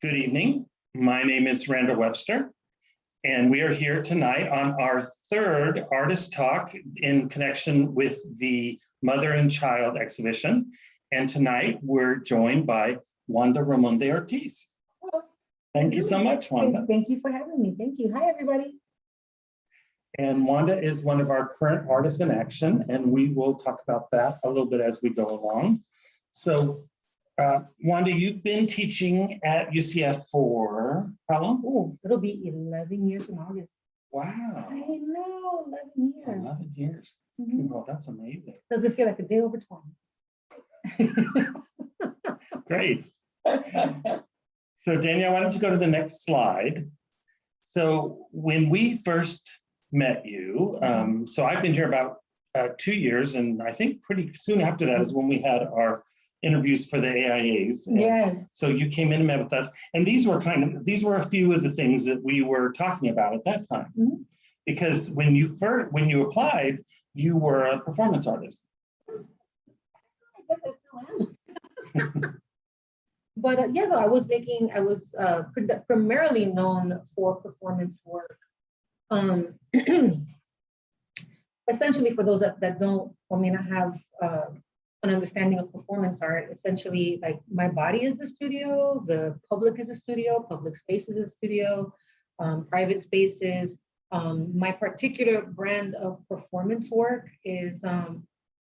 Good evening. My name is Randall Webster, and we are here tonight on our third artist talk in connection with the Mother and Child exhibition. And tonight we're joined by Wanda Raimundi-Ortiz. Thank you so much, Wanda. Thank you for having me. Thank you. Hi, everybody. And Wanda is one of our current artists in action, and we will talk about that a little bit as we go along. So, Wanda, you've been teaching at UCF for how long? Oh, it'll be 11 years in August. Wow. I know, 11 years. 11 years. Mhm. Well, that's amazing. Doesn't feel like a day over 20. Great. So Danielle, why don't you go to the next slide? So when we first met you, so I've been here about 2 years, and I think pretty soon after that is when we had our interviews for the AIAs. Yes. So you came in and met with us, and these were a few of the things that we were talking about at that time. Mhm. Because when you applied, you were a performance artist. I guess I still am. But yeah, no, I was primarily known for performance work. Essentially, for those that don't or may not have an understanding of performance art, essentially, like, my body is the studio, the public is a studio, public space is a studio, private spaces. My particular brand of performance work is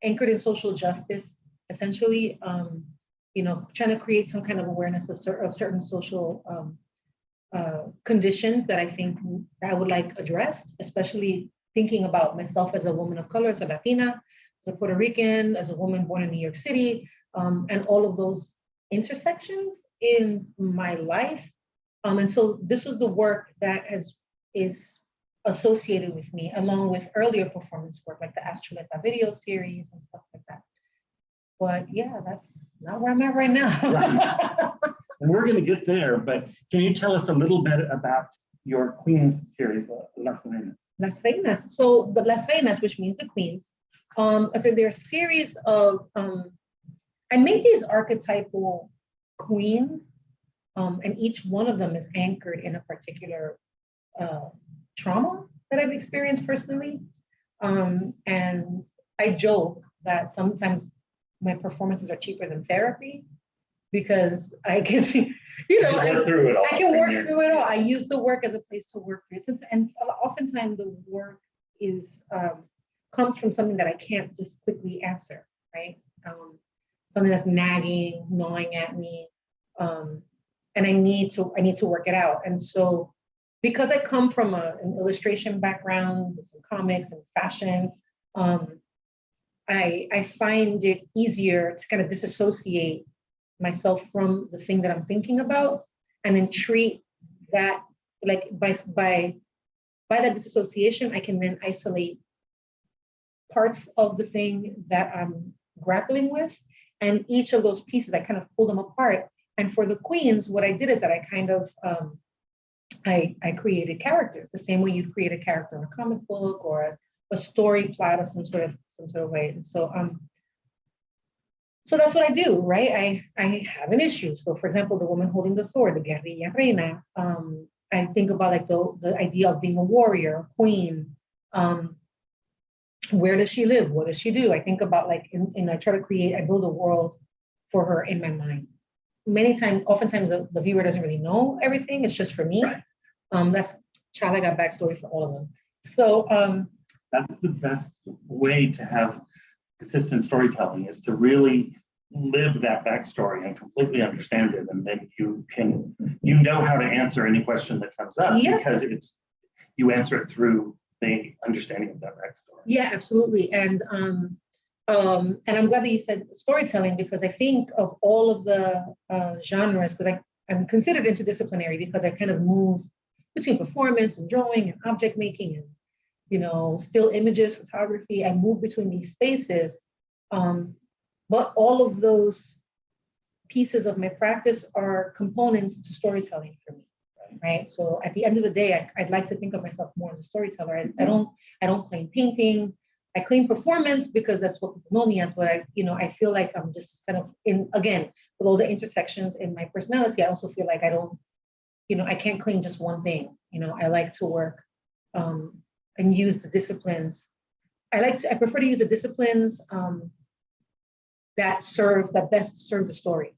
anchored in social justice, essentially, trying to create some kind of awareness of certain social conditions that I think I would like addressed, especially thinking about myself as a woman of color, as a Latina, as a Puerto Rican, as a woman born in New York City, and all of those intersections in my life. And so this was the work that is associated with me, along with earlier performance work, like the Astroleta video series and stuff like that. But yeah, that's not where I'm at right now. Right. And we're going to get there, but can you tell us a little bit about your Queens series, Las Reinas? Las Reinas. So the Las Reinas, which means the Queens. So there are a series of, I made these archetypal queens, and each one of them is anchored in a particular trauma that I've experienced personally. And I joke that sometimes my performances are cheaper than therapy, because I can see, I can work through it all. I use the work as a place to work through it. And oftentimes the work is comes from something that I can't just quickly answer, right? Something that's nagging, gnawing at me, and I need to work it out. And so, because I come from an illustration background with some comics and fashion, I find it easier to kind of disassociate myself from the thing that I'm thinking about, and then treat that, like, by that disassociation, I can then isolate parts of the thing that I'm grappling with, and each of those pieces, I kind of pull them apart. And for the Queens, what I did is that I kind of, I created characters, the same way you'd create a character in a comic book or a story plot of some sort of way. And so, so that's what I do, right? I have an issue. So, for example, the woman holding the sword, the guerrilla reina. I think about, like, the idea of being a warrior, a queen. Where does she live? What does she do? I think about, like, I try to I build a world for her in my mind. Oftentimes the viewer doesn't really know everything. It's just for me. Right. I got backstory for all of them. So that's the best way to have consistent storytelling, is to really live that backstory and completely understand it, and then you know how to answer any question that comes up. Yeah. Because you answer it through the understanding of that backstory. Yeah, absolutely. And I'm glad that you said storytelling, because I think of all of the genres, because I'm considered interdisciplinary, because I kind of move between performance and drawing and object making and, still images, photography. I move between these spaces, but all of those pieces of my practice are components to storytelling for me. Right. So at the end of the day, I'd like to think of myself more as a storyteller. I don't claim painting. I claim performance because that's what people know me as, but I feel like I'm just kind of again, with all the intersections in my personality, I also feel like I don't, I can't claim just one thing. I like to work and use the disciplines. I prefer to use the disciplines that best serve the story,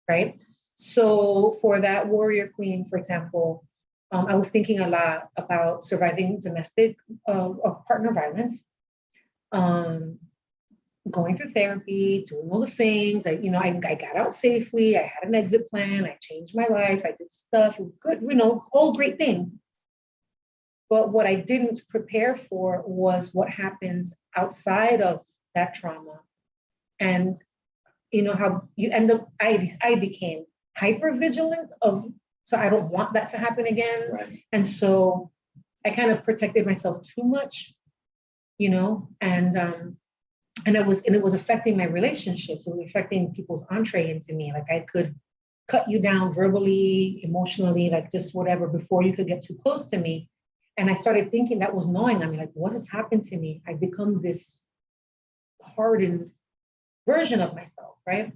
right? So for that warrior queen, for example, I was thinking a lot about surviving domestic or partner violence, going through therapy, doing all the things. I got out safely. I had an exit plan. I changed my life. I did stuff, good, all great things. But what I didn't prepare for was what happens outside of that trauma. And how you end up, I became hyper vigilant so I don't want that to happen again. Right. And so I kind of protected myself too much, and it was affecting my relationships. It was affecting people's entree into me. Like I could cut you down verbally, emotionally, like just whatever before you could get too close to me. And I started thinking that was gnawing on me, like what has happened to me? I've become this hardened version of myself, right?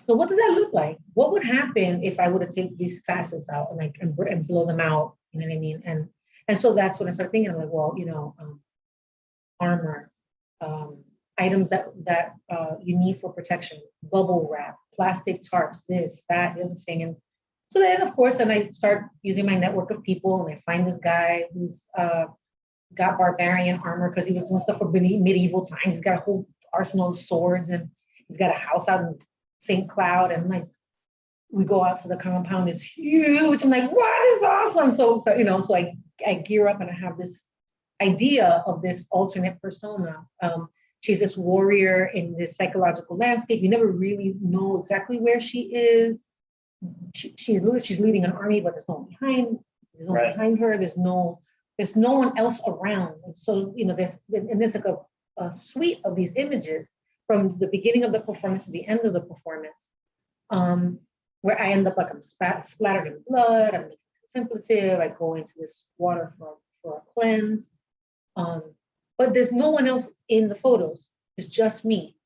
So what does that look like? What would happen if I were to take these facets out and blow them out? You know what I mean? And so that's when I started thinking, I'm like, well, armor, items that you need for protection, bubble wrap, plastic tarps, this, that, the other thing. And so then, of course, I start using my network of people, and I find this guy who's got barbarian armor because he was doing stuff for medieval times. He's got a whole arsenal of swords, and he's got a house out in St. Cloud. And we go out to the compound, it's huge. I'm like, what is awesome? So I gear up and I have this idea of this alternate persona. She's this warrior in this psychological landscape. You never really know exactly where she is. She's leading an army, but there's no one behind. There's no one behind her. There's no one else around. And so there's like a suite of these images from the beginning of the performance to the end of the performance, where I end up like I'm splattered in blood. I'm contemplative. I go into this water for a cleanse. But there's no one else in the photos. It's just me.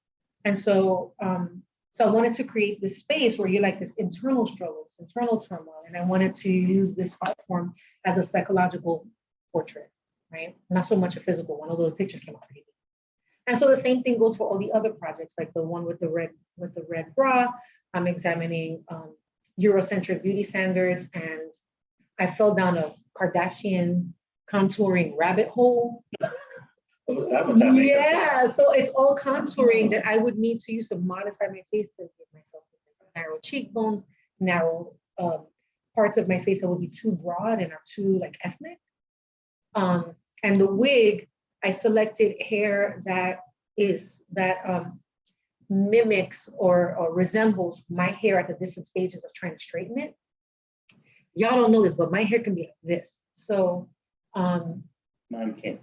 And so I wanted to create this space where you're like this internal struggle, this internal turmoil. And I wanted to use this art form as a psychological portrait, right? Not so much a physical one, although the pictures came out pretty good. And so the same thing goes for all the other projects, like the one with the red bra. I'm examining Eurocentric beauty standards, and I fell down a Kardashian contouring rabbit hole. Oh, is that what that makes? Yeah, so it's all contouring that I would need to use to modify my face to give myself narrow cheekbones, narrow parts of my face that would be too broad and are too like ethnic. And the wig, I selected hair that mimics or resembles my hair at the different stages of trying to straighten it. Y'all don't know this, but my hair can be like this. So mine can't.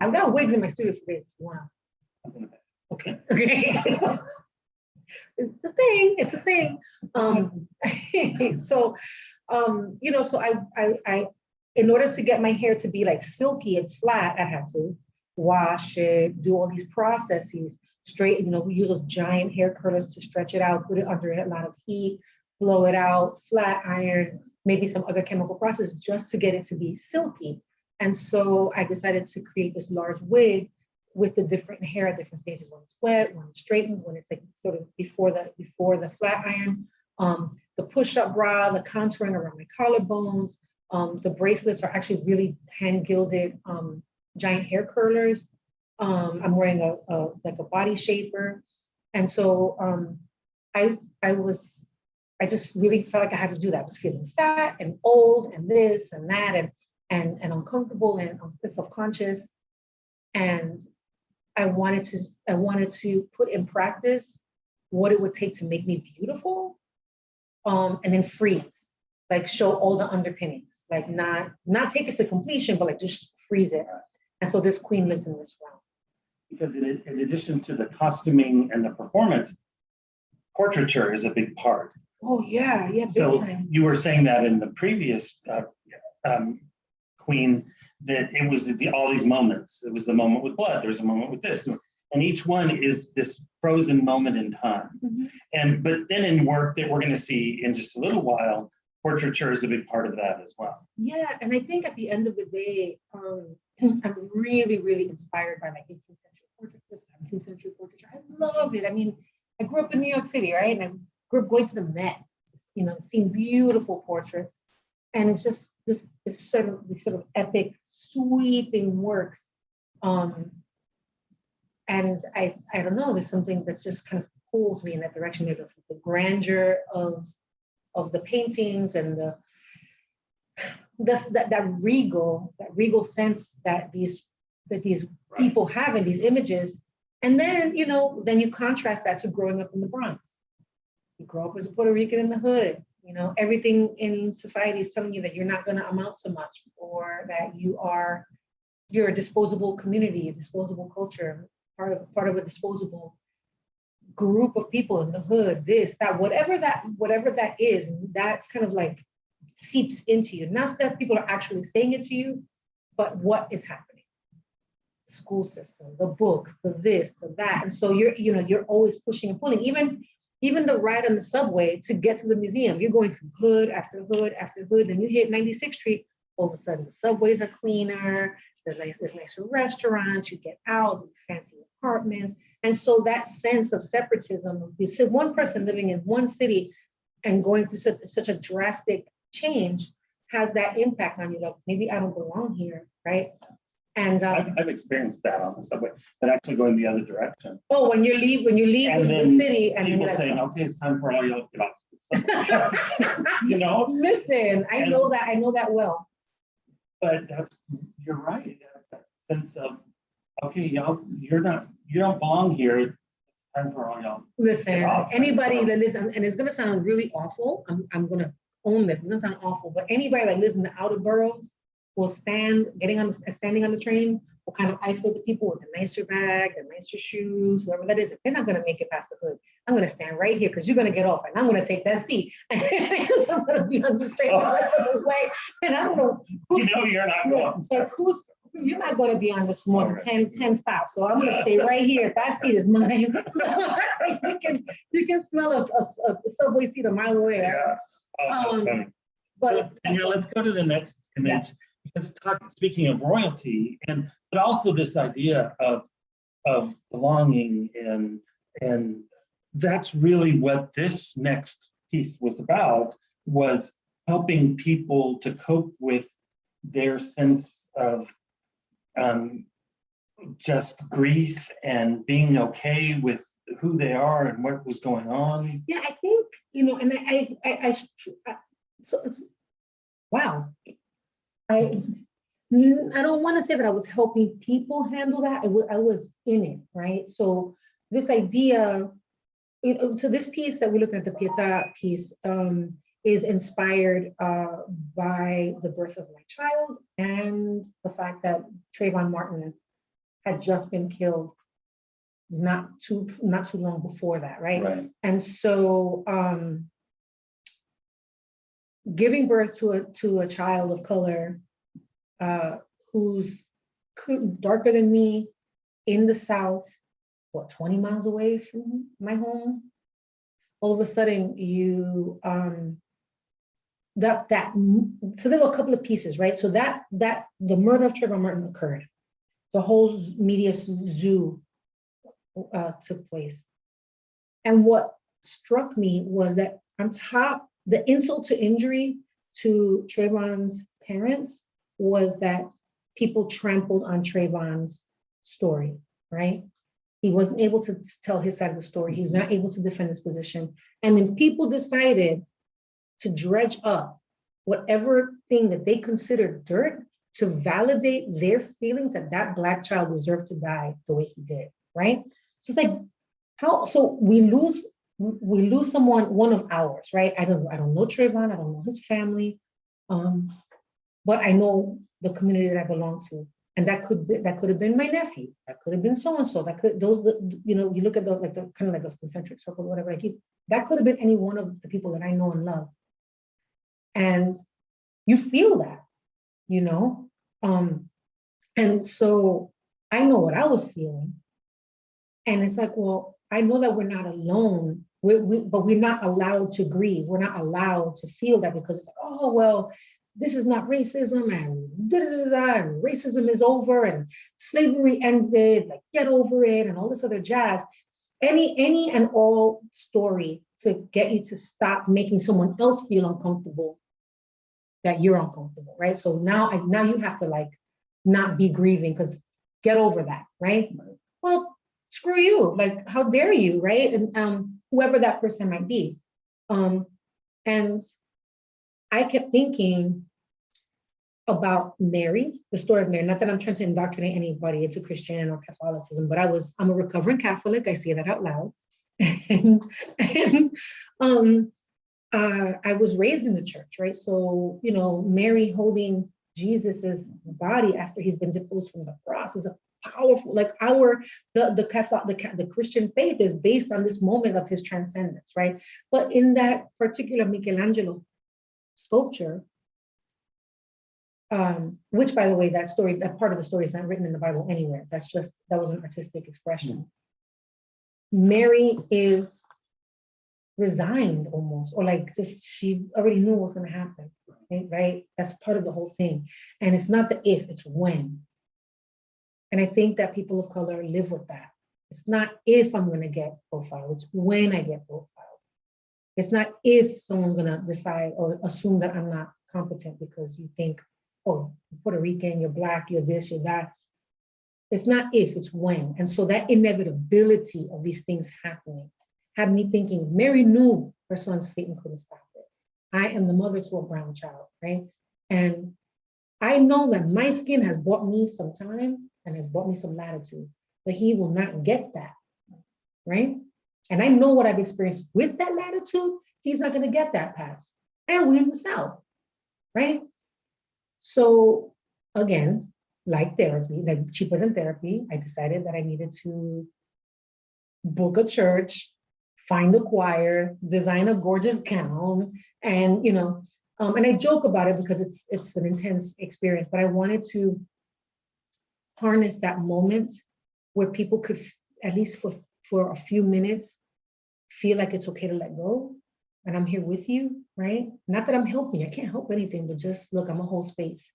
I've got wigs in my studio for this. Wow. Okay. It's a thing. So I in order to get my hair to be like silky and flat, I had to wash it, do all these processes, we use those giant hair curlers to stretch it out, put it under a lot of heat, blow it out, flat iron, maybe some other chemical process just to get it to be silky. And so I decided to create this large wig with the different hair at different stages, when it's wet, when it's straightened, when it's like sort of before the flat iron, the push-up bra, the contouring around my collarbones, the bracelets are actually really hand-gilded giant hair curlers. I'm wearing a body shaper. And so I just really felt like I had to do that. I was feeling fat and old and this and that and uncomfortable and self-conscious. And I wanted to put in practice what it would take to make me beautiful, and then freeze, like show all the underpinnings, like not take it to completion, but like just freeze it. And so this queen lives in this realm. Because in addition to the costuming and the performance, portraiture is a big part. Oh yeah, big so time. You were saying that in the previous queen, that it was all these moments. It was the moment with blood. There was a moment with this. And each one is this frozen moment in time. But then in work that we're going to see in just a little while, portraiture is a big part of that as well. Yeah, and I think at the end of the day, I'm really, really inspired by like 18th century portraiture, 17th century portraiture. I love it. I mean, I grew up in New York City, right? And I grew up going to the Met, seeing beautiful portraits. And it's just these sort of epic, sweeping works. And I don't know, there's something that's just kind of pulls me in that direction, the grandeur of the paintings and that regal sense that these people have in these images. And then, then you contrast that to growing up in the Bronx. You grow up as a Puerto Rican in the hood, everything in society is telling you that you're not going to amount to much, or that you're a disposable community, a disposable culture, part of a disposable group of people in the hood, this, that, whatever that is, that's kind of like seeps into you. Not that people are actually saying it to you, but what is happening? The school system, the books, the this, the that. And so you're always pushing and pulling. Even the ride on the subway to get to the museum, you're going through hood after hood after hood, then you hit 96th Street, all of a sudden the subways are cleaner, there's nicer restaurants, you get out, fancy apartments. And so that sense of separatism, you see one person living in one city and going through such a drastic change has that impact on you, like maybe I don't belong here, right? And I've experienced that on the subway, but actually going the other direction. Oh, when you leave the city, and people saying, "Okay, it's time for all y'all to get off." Listen, I know that well. But you're right. That sense of, okay, y'all, you don't belong here. It's time for all y'all. Listen, anybody that lives, and it's gonna sound really awful. I'm gonna own this. It's gonna sound awful, but anybody that lives in the outer boroughs will standing on the train will kind of isolate the people with the nicer bag, the nicer shoes, whoever that is. If they're not going to make it past the hood, I'm going to stand right here because you're going to get off and I'm going to take that seat because I'm going to be on the train the rest of the way. And I don't know. You're not going. But you're not going to be on this more than 10 stops. So I'm going to stay right here. That seat is mine. you can smell a subway seat a mile away. Yeah. Oh, that's funny. But Danielle, let's go to the next image. Yeah. Because speaking of royalty, but also this idea of belonging, and that's really what this next piece was about, was helping people to cope with their sense of just grief and being okay with who they are and what was going on. Yeah, I think, and so it's, wow. I don't want to say that I was helping people handle that. I was in it, right? So this idea, so this piece that we're looking at, the Pietà piece, is inspired by the birth of my child and the fact that Trayvon Martin had just been killed not too long before that, right? And so giving birth to a child of color who's darker than me in the South, 20 miles away from my home, all of a sudden you so there were a couple of pieces, right? So that the murder of Trayvon Martin occurred, the whole media zoo took place, and what struck me was that on top, the insult to injury to Trayvon's parents was that people trampled on Trayvon's story, right? He wasn't able to tell his side of the story. He was not able to defend his position. And then people decided to dredge up whatever thing that they considered dirt to validate their feelings that that Black child deserved to die the way he did, right? So it's like, so we lose someone, one of ours, right? I don't know Trayvon, I don't know his family, but I know the community that I belong to, and that could have been my nephew, that could have been so and so, you look at the kind of like those concentric circles, whatever, that could have been any one of the people that I know and love, and you feel that, And so I know what I was feeling. And it's like, well, I know that we're not alone, but we're not allowed to grieve. We're not allowed to feel that because, it's like, oh, well, this is not racism and and racism is over and slavery ended, like get over it and all this other jazz. Any and all story to get you to stop making someone else feel uncomfortable, that you're uncomfortable, right? So now you have to like not be grieving because get over that, right? Well, screw you, like how dare you, right? And whoever that person might be. And I kept thinking about Mary, the story of Mary. Not that I'm trying to indoctrinate anybody into Christian or Catholicism, but I'm a recovering Catholic. I say that out loud. and I was raised in the church, right? So, you know, Mary holding Jesus's body after he's been deposed from the cross is a powerful, like the Christian faith is based on this moment of his transcendence, right? But in that particular Michelangelo sculpture, which by the way, that part of the story is not written in the Bible anywhere. That was an artistic expression. Mary is resigned almost, or like just she already knew what was going to happen, right? That's part of the whole thing. And it's not the if, it's when. And I think that people of color live with that. It's not if I'm going to get profiled, it's when I get profiled. It's not if someone's going to decide or assume that I'm not competent because you think, oh, you're Puerto Rican, you're Black, you're this, you're that. It's not if, it's when. And so that inevitability of these things happening had me thinking, Mary knew her son's fate and couldn't stop it. I am the mother to a brown child, right? And I know that my skin has bought me some time and has bought me some latitude, but he will not get that, right? And I know what I've experienced with that latitude, he's not gonna get that pass. And we in the South, right? So again, like therapy, like cheaper than therapy, I decided that I needed to book a church, find a choir, design a gorgeous gown, and and I joke about it because it's an intense experience, but I wanted to harness that moment where people could, at least for a few minutes, feel like it's okay to let go, and I'm here with you, right? Not that I'm helping, I can't help anything, but just look, I'm a whole space,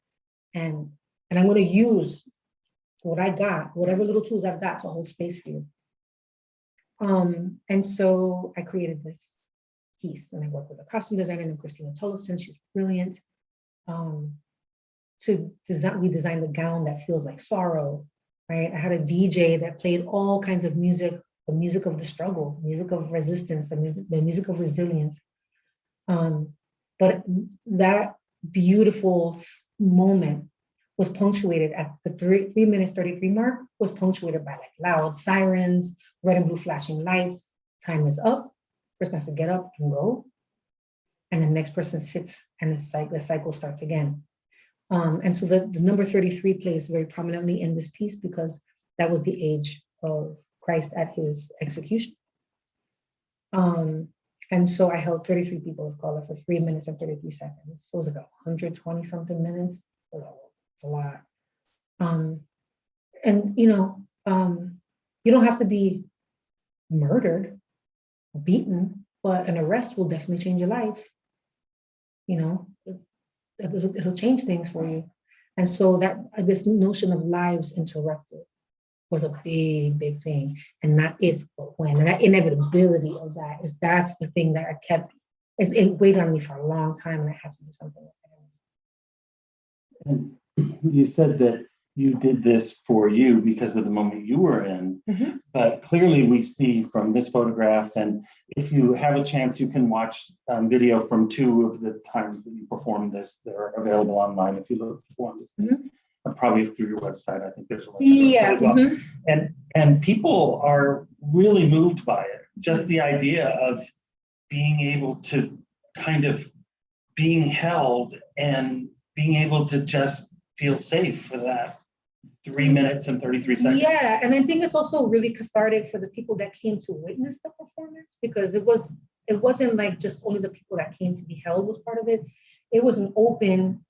and I'm going to use what I got, whatever little tools I've got to hold space for you. And so I created this piece, and I worked with a costume designer named Christina Tolleson. She's brilliant. We designed the gown that feels like sorrow, right? I had a DJ that played all kinds of music, the music of the struggle, music of resistance, the music of resilience. But that beautiful moment was punctuated at the 3 minutes 33 mark, was punctuated by like loud sirens, red and blue flashing lights. Time is up. Person has to get up and go. And the next person sits and the cycle starts again. And so the number 33 plays very prominently in this piece because that was the age of Christ at his execution. And so I held 33 people of color for 3 minutes and 33 seconds. It was like 120 something minutes. It was a lot. And you don't have to be murdered, beaten, but an arrest will definitely change your life. It'll change things for you. And so that this notion of lives interrupted was a big, big thing. And not if, but when. And that inevitability of that's the thing that it weighed on me for a long time, and I had to do something with it. And you said that you did this for you because of the moment you were in, but clearly we see from this photograph, and if you have a chance, you can watch video from 2 of the times that you performed this. They're available online if you look for them. Probably through your website. I think there's a link. Yeah. As well. And people are really moved by it. Just the idea of being able to kind of being held and being able to just feel safe for that 3 minutes and 33 seconds. Yeah, and I think it's also really cathartic for the people that came to witness the performance, because it wasn't like just only the people that came to be held was part of it. It was an open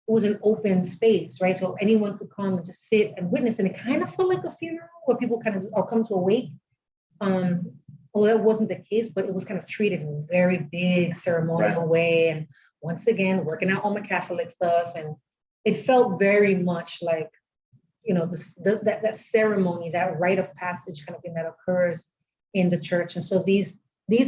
was an open space, right? So anyone could come and just sit and witness, and it kind of felt like a funeral where people kind of or come to a wake. Well, that wasn't the case, but it was kind of treated in a very big ceremonial way. And once again, working out all my Catholic stuff, and it felt very much like, you know, that ceremony, that rite of passage kind of thing that occurs in the church. And so these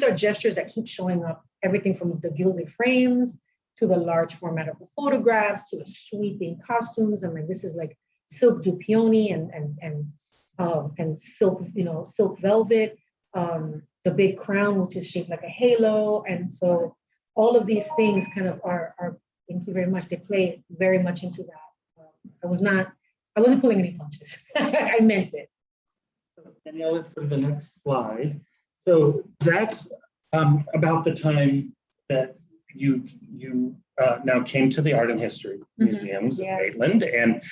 are gestures that keep showing up, everything from the gilded frames to the large format of the photographs to the sweeping costumes. And like, this is like silk dupioni and silk, you know, silk velvet, the big crown, which is shaped like a halo. And so all of these things kind of are thank you very much. They play very much into that. I wasn't pulling any punches. I meant it. Danielle, let's go to the next slide. So that's about the time that you now came to the Art and History Museums of Maitland, and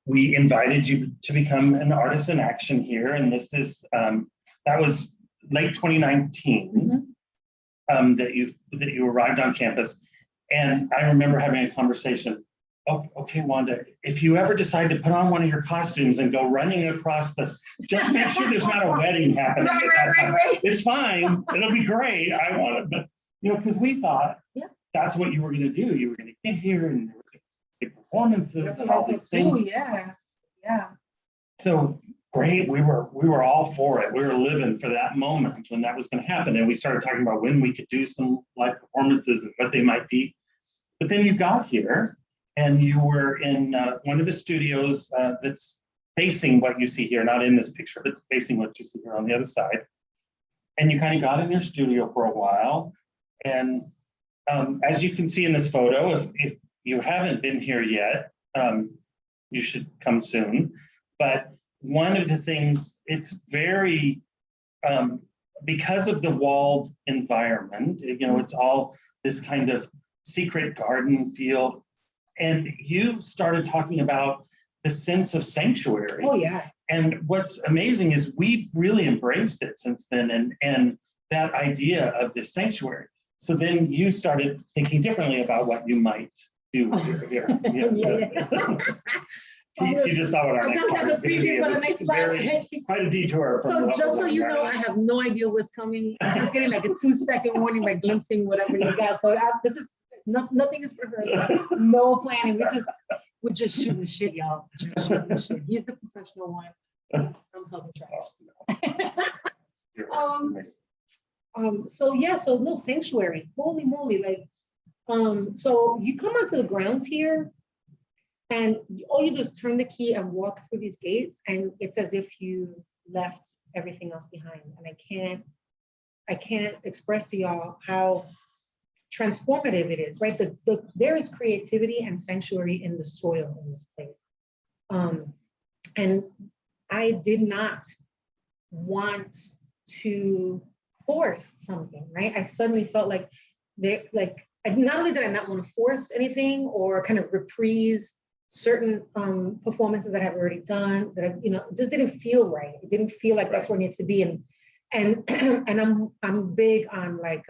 we invited you to become an artist in action here. And this is that was late 2019 that you arrived on campus. And I remember having a conversation. Oh, okay, Wanda, if you ever decide to put on one of your costumes and go running across just make sure there's not a wedding happening. Right. It's fine. It'll be great. I want it, but you know, because we thought that's what you were going to do. You were going to get here and there were big performances and all these things. Yeah. So great. We were all for it. We were living for that moment when that was going to happen, and we started talking about when we could do some live performances and what they might be. But then you got here. And you were in one of the studios that's facing what you see here, not in this picture, but facing what you see here on the other side. And you kind of got in your studio for a while. And as you can see in this photo, if you haven't been here yet, you should come soon. But one of the things, it's very, because of the walled environment, you know, it's all this kind of secret garden feel. And you started talking about the sense of sanctuary. Oh, yeah. And what's amazing is we've really embraced it since then, and that idea of this sanctuary. So then you started thinking differently about what you might do here. She just saw what our next slide was going to be. Quite a detour. So just so you know, I have no idea what's coming. I'm getting like a 2-second warning by glimpsing whatever you got. So this is nothing is rehearsed. No planning. We're just shooting shit, y'all. Just shooting the shit. He's the professional one. I'm helping trash. So no sanctuary. Holy moly, like so you come onto the grounds here, and all you do is turn the key and walk through these gates, and it's as if you left everything else behind. And I can't express to y'all how transformative it is, right? There is creativity and sanctuary in the soil in this place. And I did not want to force something, right? I suddenly felt like not only did I not want to force anything or kind of reprise certain performances that I've already done, that it just didn't feel right. It didn't feel like that's where it needs to be. And I'm big on like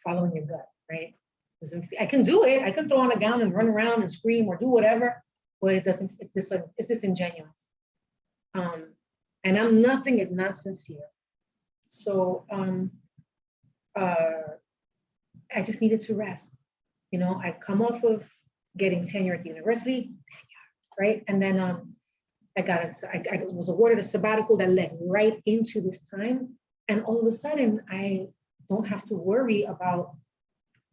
following your gut, right? I can do it. I can throw on a gown and run around and scream or do whatever, but it doesn't. It's disingenuous. And I'm nothing if not sincere. So I just needed to rest. You know, I'd come off of getting tenure at the university, right? And then I was awarded a sabbatical that led right into this time. And all of a sudden, I don't have to worry about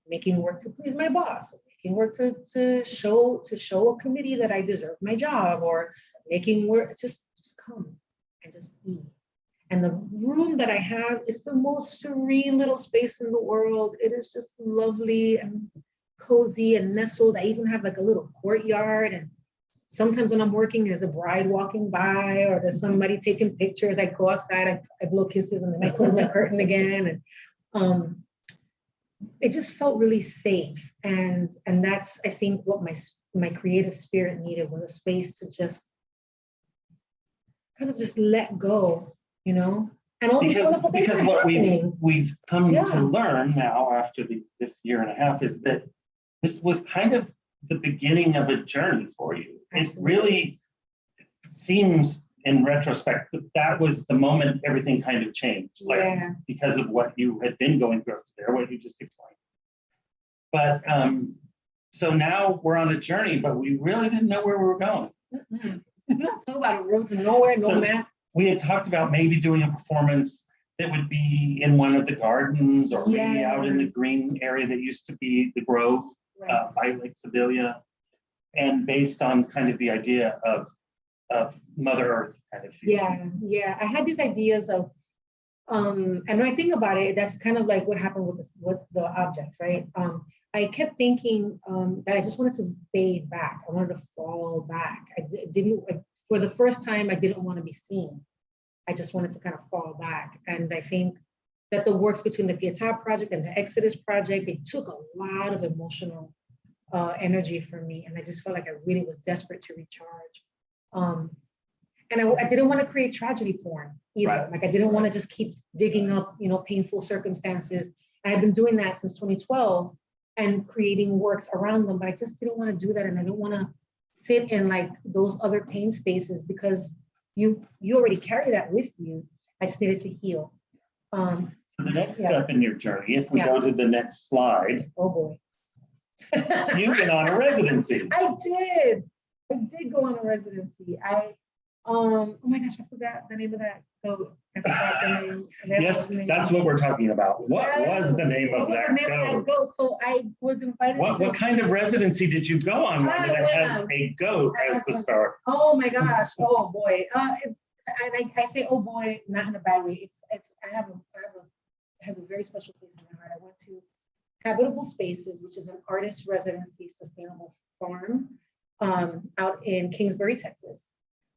making work to please my boss, or making work to show a committee that I deserve my job, or making work, just come and just be. And the room that I have is the most serene little space in the world. It is just lovely and cozy and nestled. I even have like a little courtyard, and sometimes when I'm working, there's a bride walking by, or there's somebody taking pictures. I go outside, I blow kisses, and then I close my curtain again. And it just felt really safe. And that's, I think, what my creative spirit needed, was a space to just kind of just let go, you know? And all because what we've come to learn now after this year and a half is that this was kind of the beginning of a journey for you. Absolutely. It really seems in retrospect that was the moment everything kind of changed, like because of what you had been going through there, what you just explained. But so now we're on a journey, but we really didn't know where we were going. Not talk about a road to nowhere, no map. We had talked about maybe doing a performance that would be in one of the gardens or maybe out in the green area that used to be the Grove by Lake Sevilla, and based on kind of the idea of Mother Earth kind of thing. Yeah. I had these ideas of, and when I think about it, that's kind of like what happened with the objects, right? I kept thinking that I just wanted to fade back. I wanted to fall back. For the first time, I didn't want to be seen. I just wanted to kind of fall back. And I think that the works between the Pietà project and the Exodus project, it took a lot of emotional energy from me. And I just felt like I really was desperate to recharge. And I didn't want to create tragedy porn either. Right. Like I didn't want to just keep digging up, painful circumstances. I had been doing that since 2012 and creating works around them, but I just didn't want to do that. And I didn't want to sit in like those other pain spaces because you already carry that with you. I just needed to heal. So the next step in your journey, if we go to the next slide. Oh boy. You've been on a residency. I did go on a residency. Oh my gosh, I forgot the name of that goat. I forgot the name. Yes, that's what we're talking about. What was the name of that goat? So I was invited. What kind of residency did you go on that has a goat as the star? Oh my gosh! Oh boy! And I say oh boy, not in a bad way. It has a very special place in my heart. I went to Habitable Spaces, which is an artist residency sustainable farm out in Kingsbury, Texas.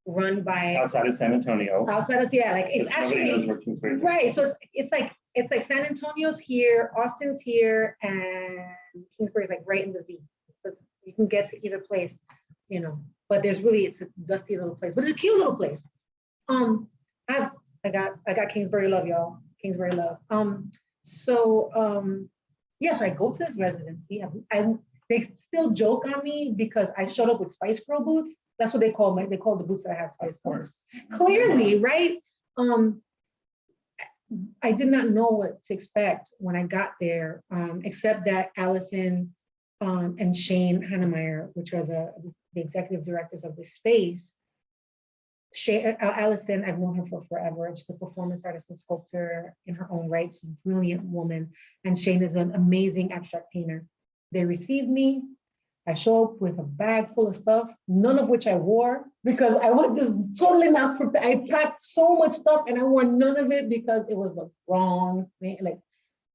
Run by outside of San Antonio. It's actually knows where Kingsbury is. Right. So it's like San Antonio's here, Austin's here, and Kingsbury's like right in the V. So you can get to either place, But it's a dusty little place, but it's a cute little place. I got Kingsbury love, y'all. Kingsbury love. So I go to this residency. They still joke on me because I showed up with Spice Girl boots. That's what they call the boots that I have Spice Girls. Clearly, right? I did not know what to expect when I got there, except that Allison and Shane Hannemeyer, which are the executive directors of this space. Allison, I've known her for forever. She's a performance artist and sculptor in her own right. She's a brilliant woman. And Shane is an amazing abstract painter. They received me. I show up with a bag full of stuff, none of which I wore because I was just totally not prepared. I packed so much stuff and I wore none of it because it was the wrong thing. Like,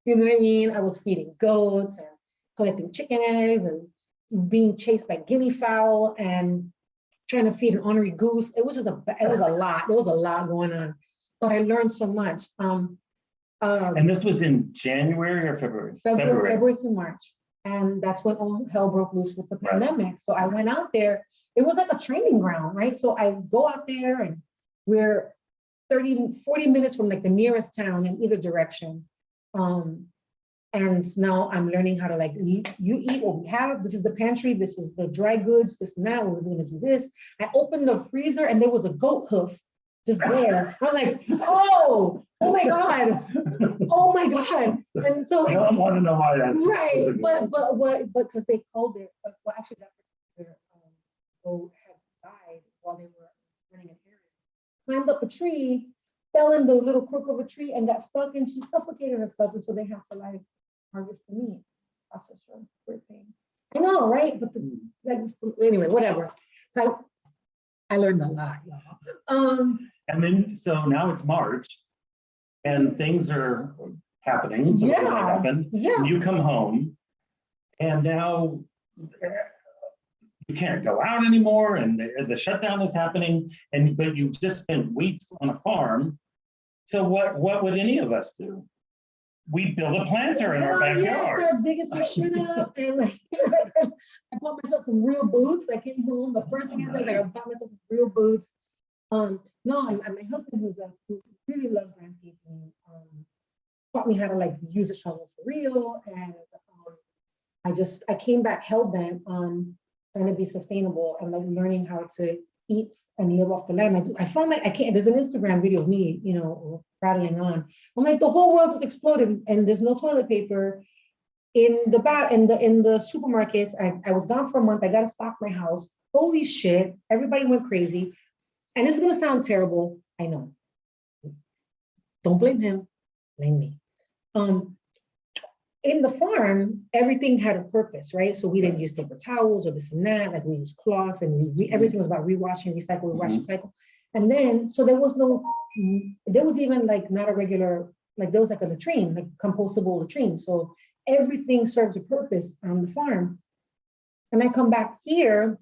you know what I mean? I was feeding goats and collecting chicken eggs and being chased by guinea fowl and trying to feed an ornery goose. It was a lot. There was a lot going on, but I learned so much. And this was in January or February? February through March. And that's when all hell broke loose with the pandemic. So I went out there. It was like a training ground, right? So I go out there and we're 40 minutes from like the nearest town in either direction. And now I'm learning how to you eat what we have. This is the pantry. This is the dry goods. This and that. We're going to do this. I opened the freezer and there was a goat hoof just there. I was like, oh my God. Oh my God. And so I don't want to know why that's right. But because they called it, well, actually that goat had died while they were running an errand. Climbed up a tree, fell in the little crook of a tree and got stuck and she suffocated herself. And so they have to harvest the meat, process her, poor thing. I know, right? But anyway, whatever. So I learned a lot, y'all. And then, so now it's March and things are happening. Yeah. You come home and now you can't go out anymore and the shutdown is happening, but you've just spent weeks on a farm. So what would any of us do? We build a planter in our backyard. Yeah, digging some shit up and I bought myself some real boots. I came home. The first thing I did, I bought myself some real boots. My husband who really loves landscaping, taught me how to use a shovel for real, and I came back hell-bent on trying to be sustainable and like learning how to eat and live off the land. I found like I can't, there's an Instagram video of me, you know, rattling on. I'm like, the whole world just exploded and there's no toilet paper in the supermarkets. I was gone for a month. I got to stock my house. Holy shit. Everybody went crazy. And this is going to sound terrible. I know. Don't blame him. Blame me. In the farm, everything had a purpose, right? So we didn't use paper towels or this and that. Like we used cloth and everything was about rewashing, recycle, rewash, recycle. And then, so there was even like not a regular, like there was like a latrine, like compostable latrine. So everything serves a purpose on the farm. And I come back here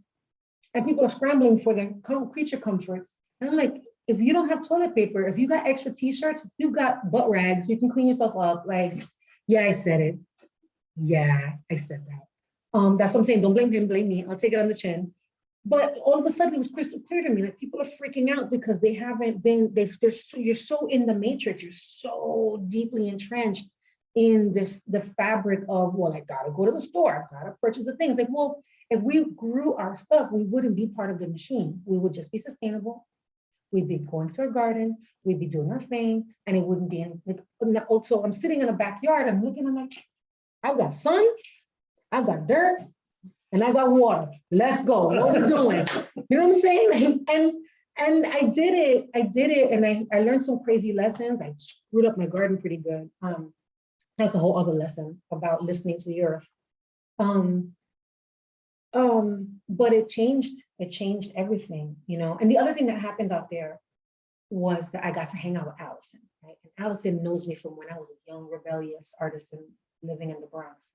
and people are scrambling for the creature comforts. And I'm like, if you don't have toilet paper, if you got extra t-shirts, you've got butt rags, you can clean yourself up. Like, yeah, I said it. Yeah, I said that. That's what I'm saying. Don't blame him, blame me. I'll take it on the chin. But all of a sudden, it was crystal clear to me. Like people are freaking out because they haven't been. You're so in the matrix. You're so deeply entrenched in the fabric of, well, I gotta go to the store. I gotta purchase the things. Like, well, if we grew our stuff, we wouldn't be part of the machine. We would just be sustainable. We'd be going to our garden, we'd be doing our thing, and it wouldn't be in, like, also I'm sitting in a backyard, I'm looking, I'm like, I've got sun, I've got dirt, and I got water. Let's go, what are we doing? You know what I'm saying? And I did it, and I learned some crazy lessons. I screwed up my garden pretty good. That's a whole other lesson about listening to the earth. But it changed everything, you know. And the other thing that happened out there was that I got to hang out with Allison, right? And Allison knows me from when I was a young, rebellious artisan living in the Bronx.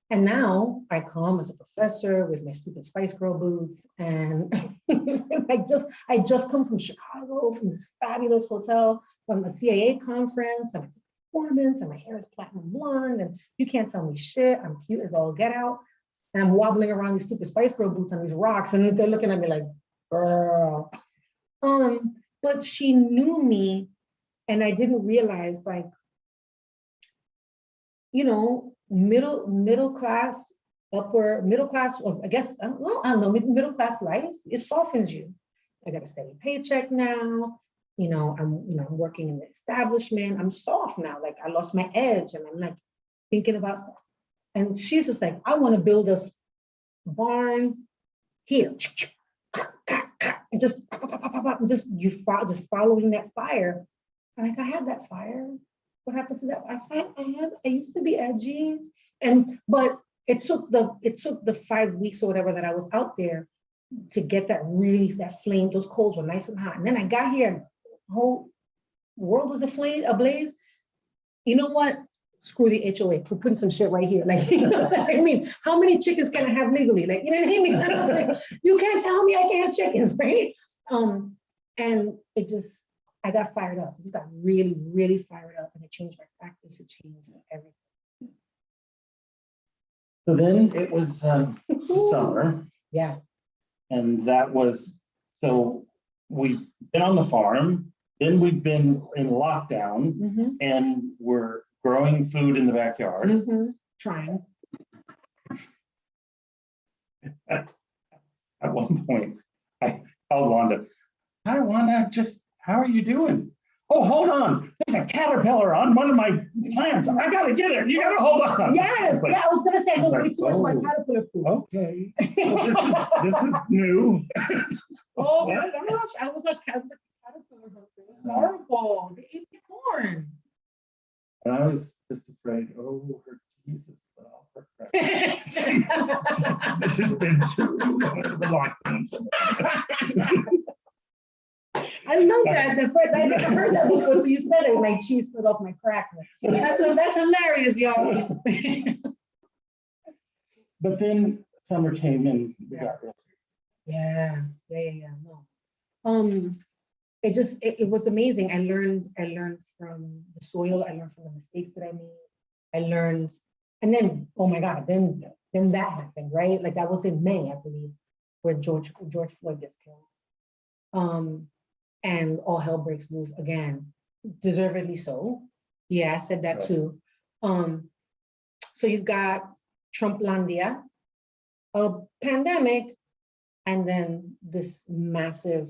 And now I come as a professor with my stupid Spice Girl boots, and I just come from Chicago, from this fabulous hotel, from the CAA conference, and it's a performance, and my hair is platinum blonde, and you can't tell me shit. I'm cute as all get out. And I'm wobbling around these stupid Spice Girl boots on these rocks, and they're looking at me like, girl. But she knew me, and I didn't realize, like, you know, middle class, upper middle class, I guess, I don't know, middle class life, it softens you. I got a steady paycheck now. You know, I'm working in the establishment. I'm soft now. Like I lost my edge, and I'm like thinking about stuff. And she's just like, I want to build a barn here. And just following that fire. And like, I had that fire. What happened to that? I used to be edgy. But it took the 5 weeks or whatever that I was out there to get that flame. Those coals were nice and hot. And then I got here and the whole world was ablaze. You know what? Screw the HOA, we're putting some shit right here. Like, you know what I mean? How many chickens can I have legally? Like, you know what I mean? Like, you can't tell me I can't have chickens, right? And I got fired up. I just got really, really fired up, and it changed my practice. It changed everything. So then it was summer. Yeah. And that was, so we've been on the farm, then we've been in lockdown, and we're growing food in the backyard. Trying. At one point, I called Wanda. Hi, Wanda, how are you doing? Oh, hold on. There's a caterpillar on one of my plants. I gotta get it. You gotta hold on. Yes, I was gonna say, go right towards my caterpillar pool. Okay. Well, this is new. Oh my gosh, I was a caterpillar hunter. It was horrible. They ate the corn. And I was just afraid, oh, her Jesus, well, her crap. This has been too long of a lockdown. I love that. I never heard that before. So you said it, my cheese slid off my cracker. That's hilarious, y'all. But then summer came and we got real serious. Yeah. No. It was amazing. I learned from the soil. I learned from the mistakes that I made. I learned, and then, oh my God, then that happened, right? Like that was in May, I believe, where George Floyd gets killed. And all hell breaks loose again, deservedly so. Yeah, I said that too. So you've got Trumplandia, a pandemic, and then this massive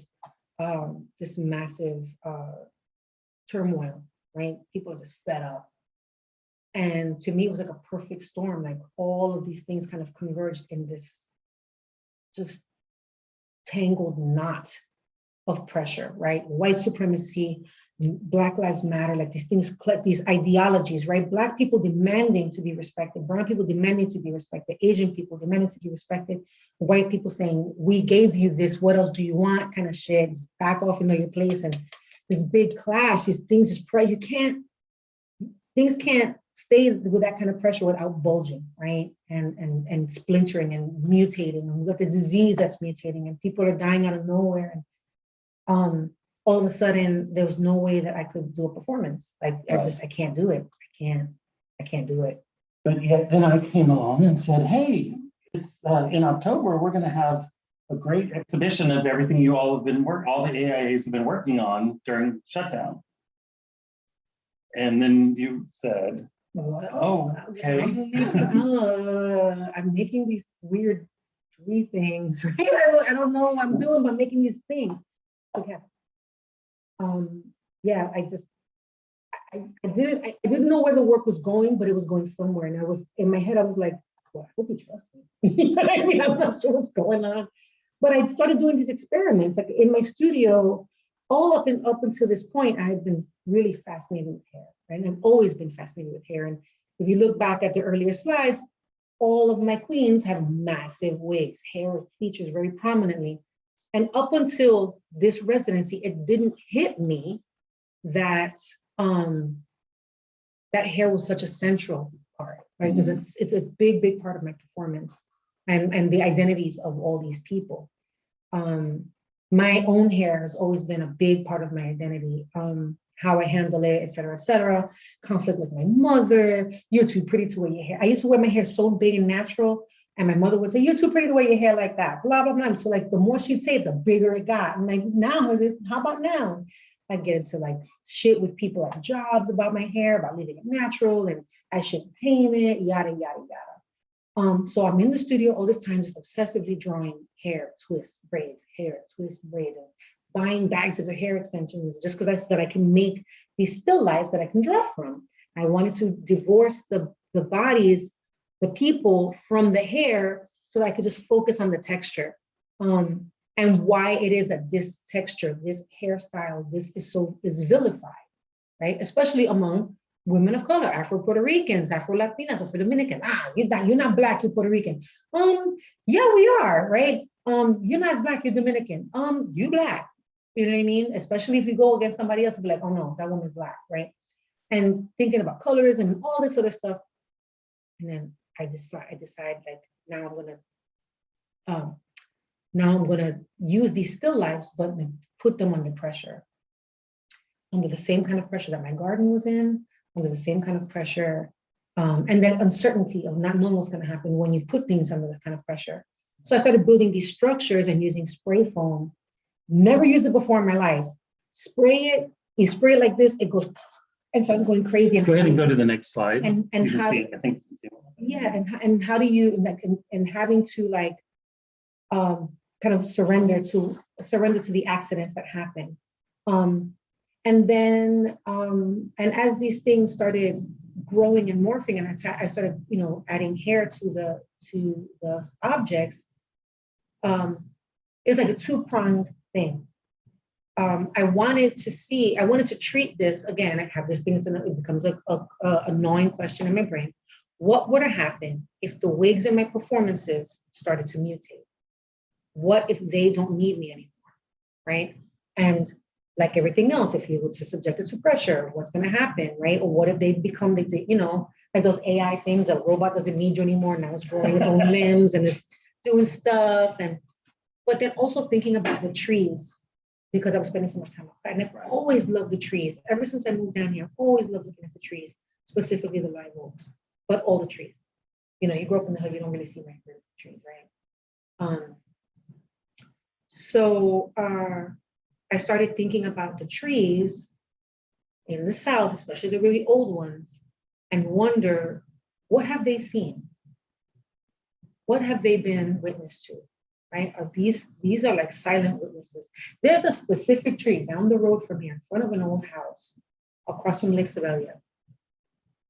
turmoil, right? People are just fed up. And to me, it was like a perfect storm. Like all of these things kind of converged in this just tangled knot of pressure, right? White supremacy, Black Lives Matter, like these things, these ideologies, right? Black people demanding to be respected, brown people demanding to be respected, Asian people demanding to be respected, white people saying, we gave you this, what else do you want? Kind of shit, just back off and know your place. And this big clash, these things just you can't, things can't stay with that kind of pressure without bulging, right? And splintering and mutating. And we've got this disease that's mutating and people are dying out of nowhere. And all of a sudden, there was no way that I could do a performance. Like, I can't do it. I can't do it. But yet then I came along and said, hey, it's in October, we're going to have a great exhibition of everything you all have been all the AIAs have been working on during shutdown. And then you said, Well, oh, okay. I'm making these weird three things, right? I don't know what I'm doing, but I'm making these things. Okay. Yeah, I didn't know where the work was going, but it was going somewhere. And I was in my head, I was like, well, I hope you trust me. You know what I mean? I'm not sure what's going on. But I started doing these experiments, like in my studio, all up until this point, I had been really fascinated with hair, right? And I've always been fascinated with hair. And if you look back at the earlier slides, all of my queens have massive wigs, hair features very prominently. And up until this residency, it didn't hit me that that hair was such a central part, right? Because it's a big, big part of my performance and the identities of all these people. My own hair has always been a big part of my identity. How I handle it, et cetera, conflict with my mother. You're too pretty to wear your hair. I used to wear my hair so big and natural, and my mother would say, you're too pretty to wear your hair like that, blah, blah, blah. So like the more she'd say it, the bigger it got. I'm like, how about now? I get into like shit with people at jobs about my hair, about leaving it natural, and I shouldn't tame it, yada, yada, yada. So I'm in the studio all this time, just obsessively drawing hair, twists, braids, hair, twists, braids, and buying bags of hair extensions just because I can make these still lifes that I can draw from. I wanted to divorce the bodies, the people from the hair so that I could just focus on the texture and why it is that this texture, this hairstyle, this is vilified, right? Especially among women of color, Afro-Puerto Ricans, Afro-Latinas, Afro-Dominicans. You're not Black, you're Puerto Rican. Yeah, we are, right? You're not Black, you're Dominican. You Black. You know what I mean? Especially if you go against somebody else, be like, oh no, that woman's Black, right? And thinking about colorism and all this other stuff. And then I decide like, now I'm gonna use these still lifes, but put them under pressure. Under the same kind of pressure that my garden was in, under the same kind of pressure, and that uncertainty of not knowing what's gonna happen when you put things under that kind of pressure. So I started building these structures and using spray foam. Never used it before in my life. You spray it like this, it goes and starts going crazy. Go ahead and go to the next slide. And how, I think yeah, and how do you and having to like kind of surrender to the accidents that happen. And then and as these things started growing and morphing, and I started, adding hair to the objects. It's like a two-pronged thing. I wanted to treat this, again, I have this thing, it becomes a annoying question in my brain. What would have happened if the wigs in my performances started to mutate? What if they don't need me anymore, right? And like everything else, if you were to subject it to pressure, what's gonna happen, right? Or what if they become, like those AI things, a robot doesn't need you anymore, now it's growing its own limbs and it's doing stuff. But then also thinking about the trees, because I was spending so much time outside. And I've always loved the trees. Ever since I moved down here, I've always loved looking at the trees, specifically the live oaks, but all the trees. You grow up in the hood, you don't really see my favorite trees, right? So I started thinking about the trees in the South, especially the really old ones, and wonder, what have they seen? what have they been witness to, right? Are these are like silent witnesses. There's a specific tree down the road from here in front of an old house across from Lake Sevelia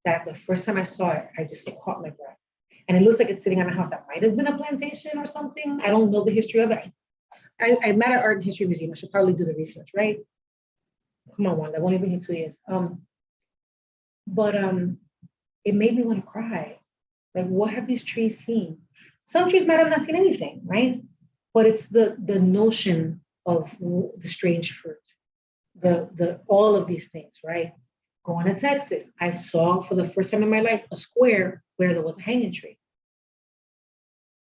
that the first time I saw it, I just caught my breath. And it looks like it's sitting on a house that might have been a plantation or something. I don't know the history of it. I'm at an art and history museum. I should probably do the research, right? Come on, Wanda, I've only been here 2 years. But it made me want to cry. Like, what have these trees seen? Some trees might have not seen anything, right? But it's the notion of the strange fruit, the all of these things, right? Going to Texas, I saw for the first time in my life a square where there was a hanging tree,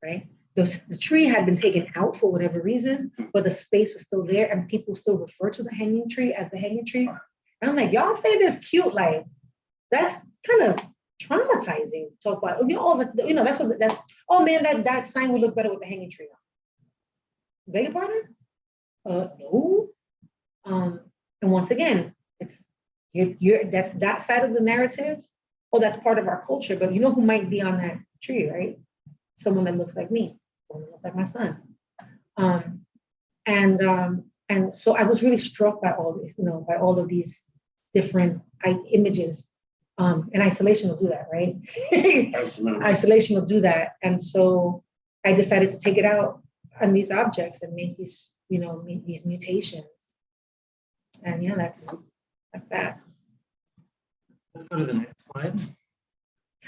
right? The tree had been taken out for whatever reason, but the space was still there, and people still refer to the hanging tree as the hanging tree. And I'm like, y'all say this cute, like that's kind of traumatizing. Talk about, all that's what that. Oh man, that sign would look better with the hanging tree on. Beg your pardon? No. And once again, it's that's that side of the narrative. Oh, that's part of our culture. But you know who might be on that tree, right? Someone that looks like me. Someone that looks like my son. And so I was really struck by all this, by all of these different images. And isolation will do that, right? Absolutely. Isolation will do that. And so I decided to take it out on these objects and make these, these mutations. And yeah, that's that. Let's go to the next slide.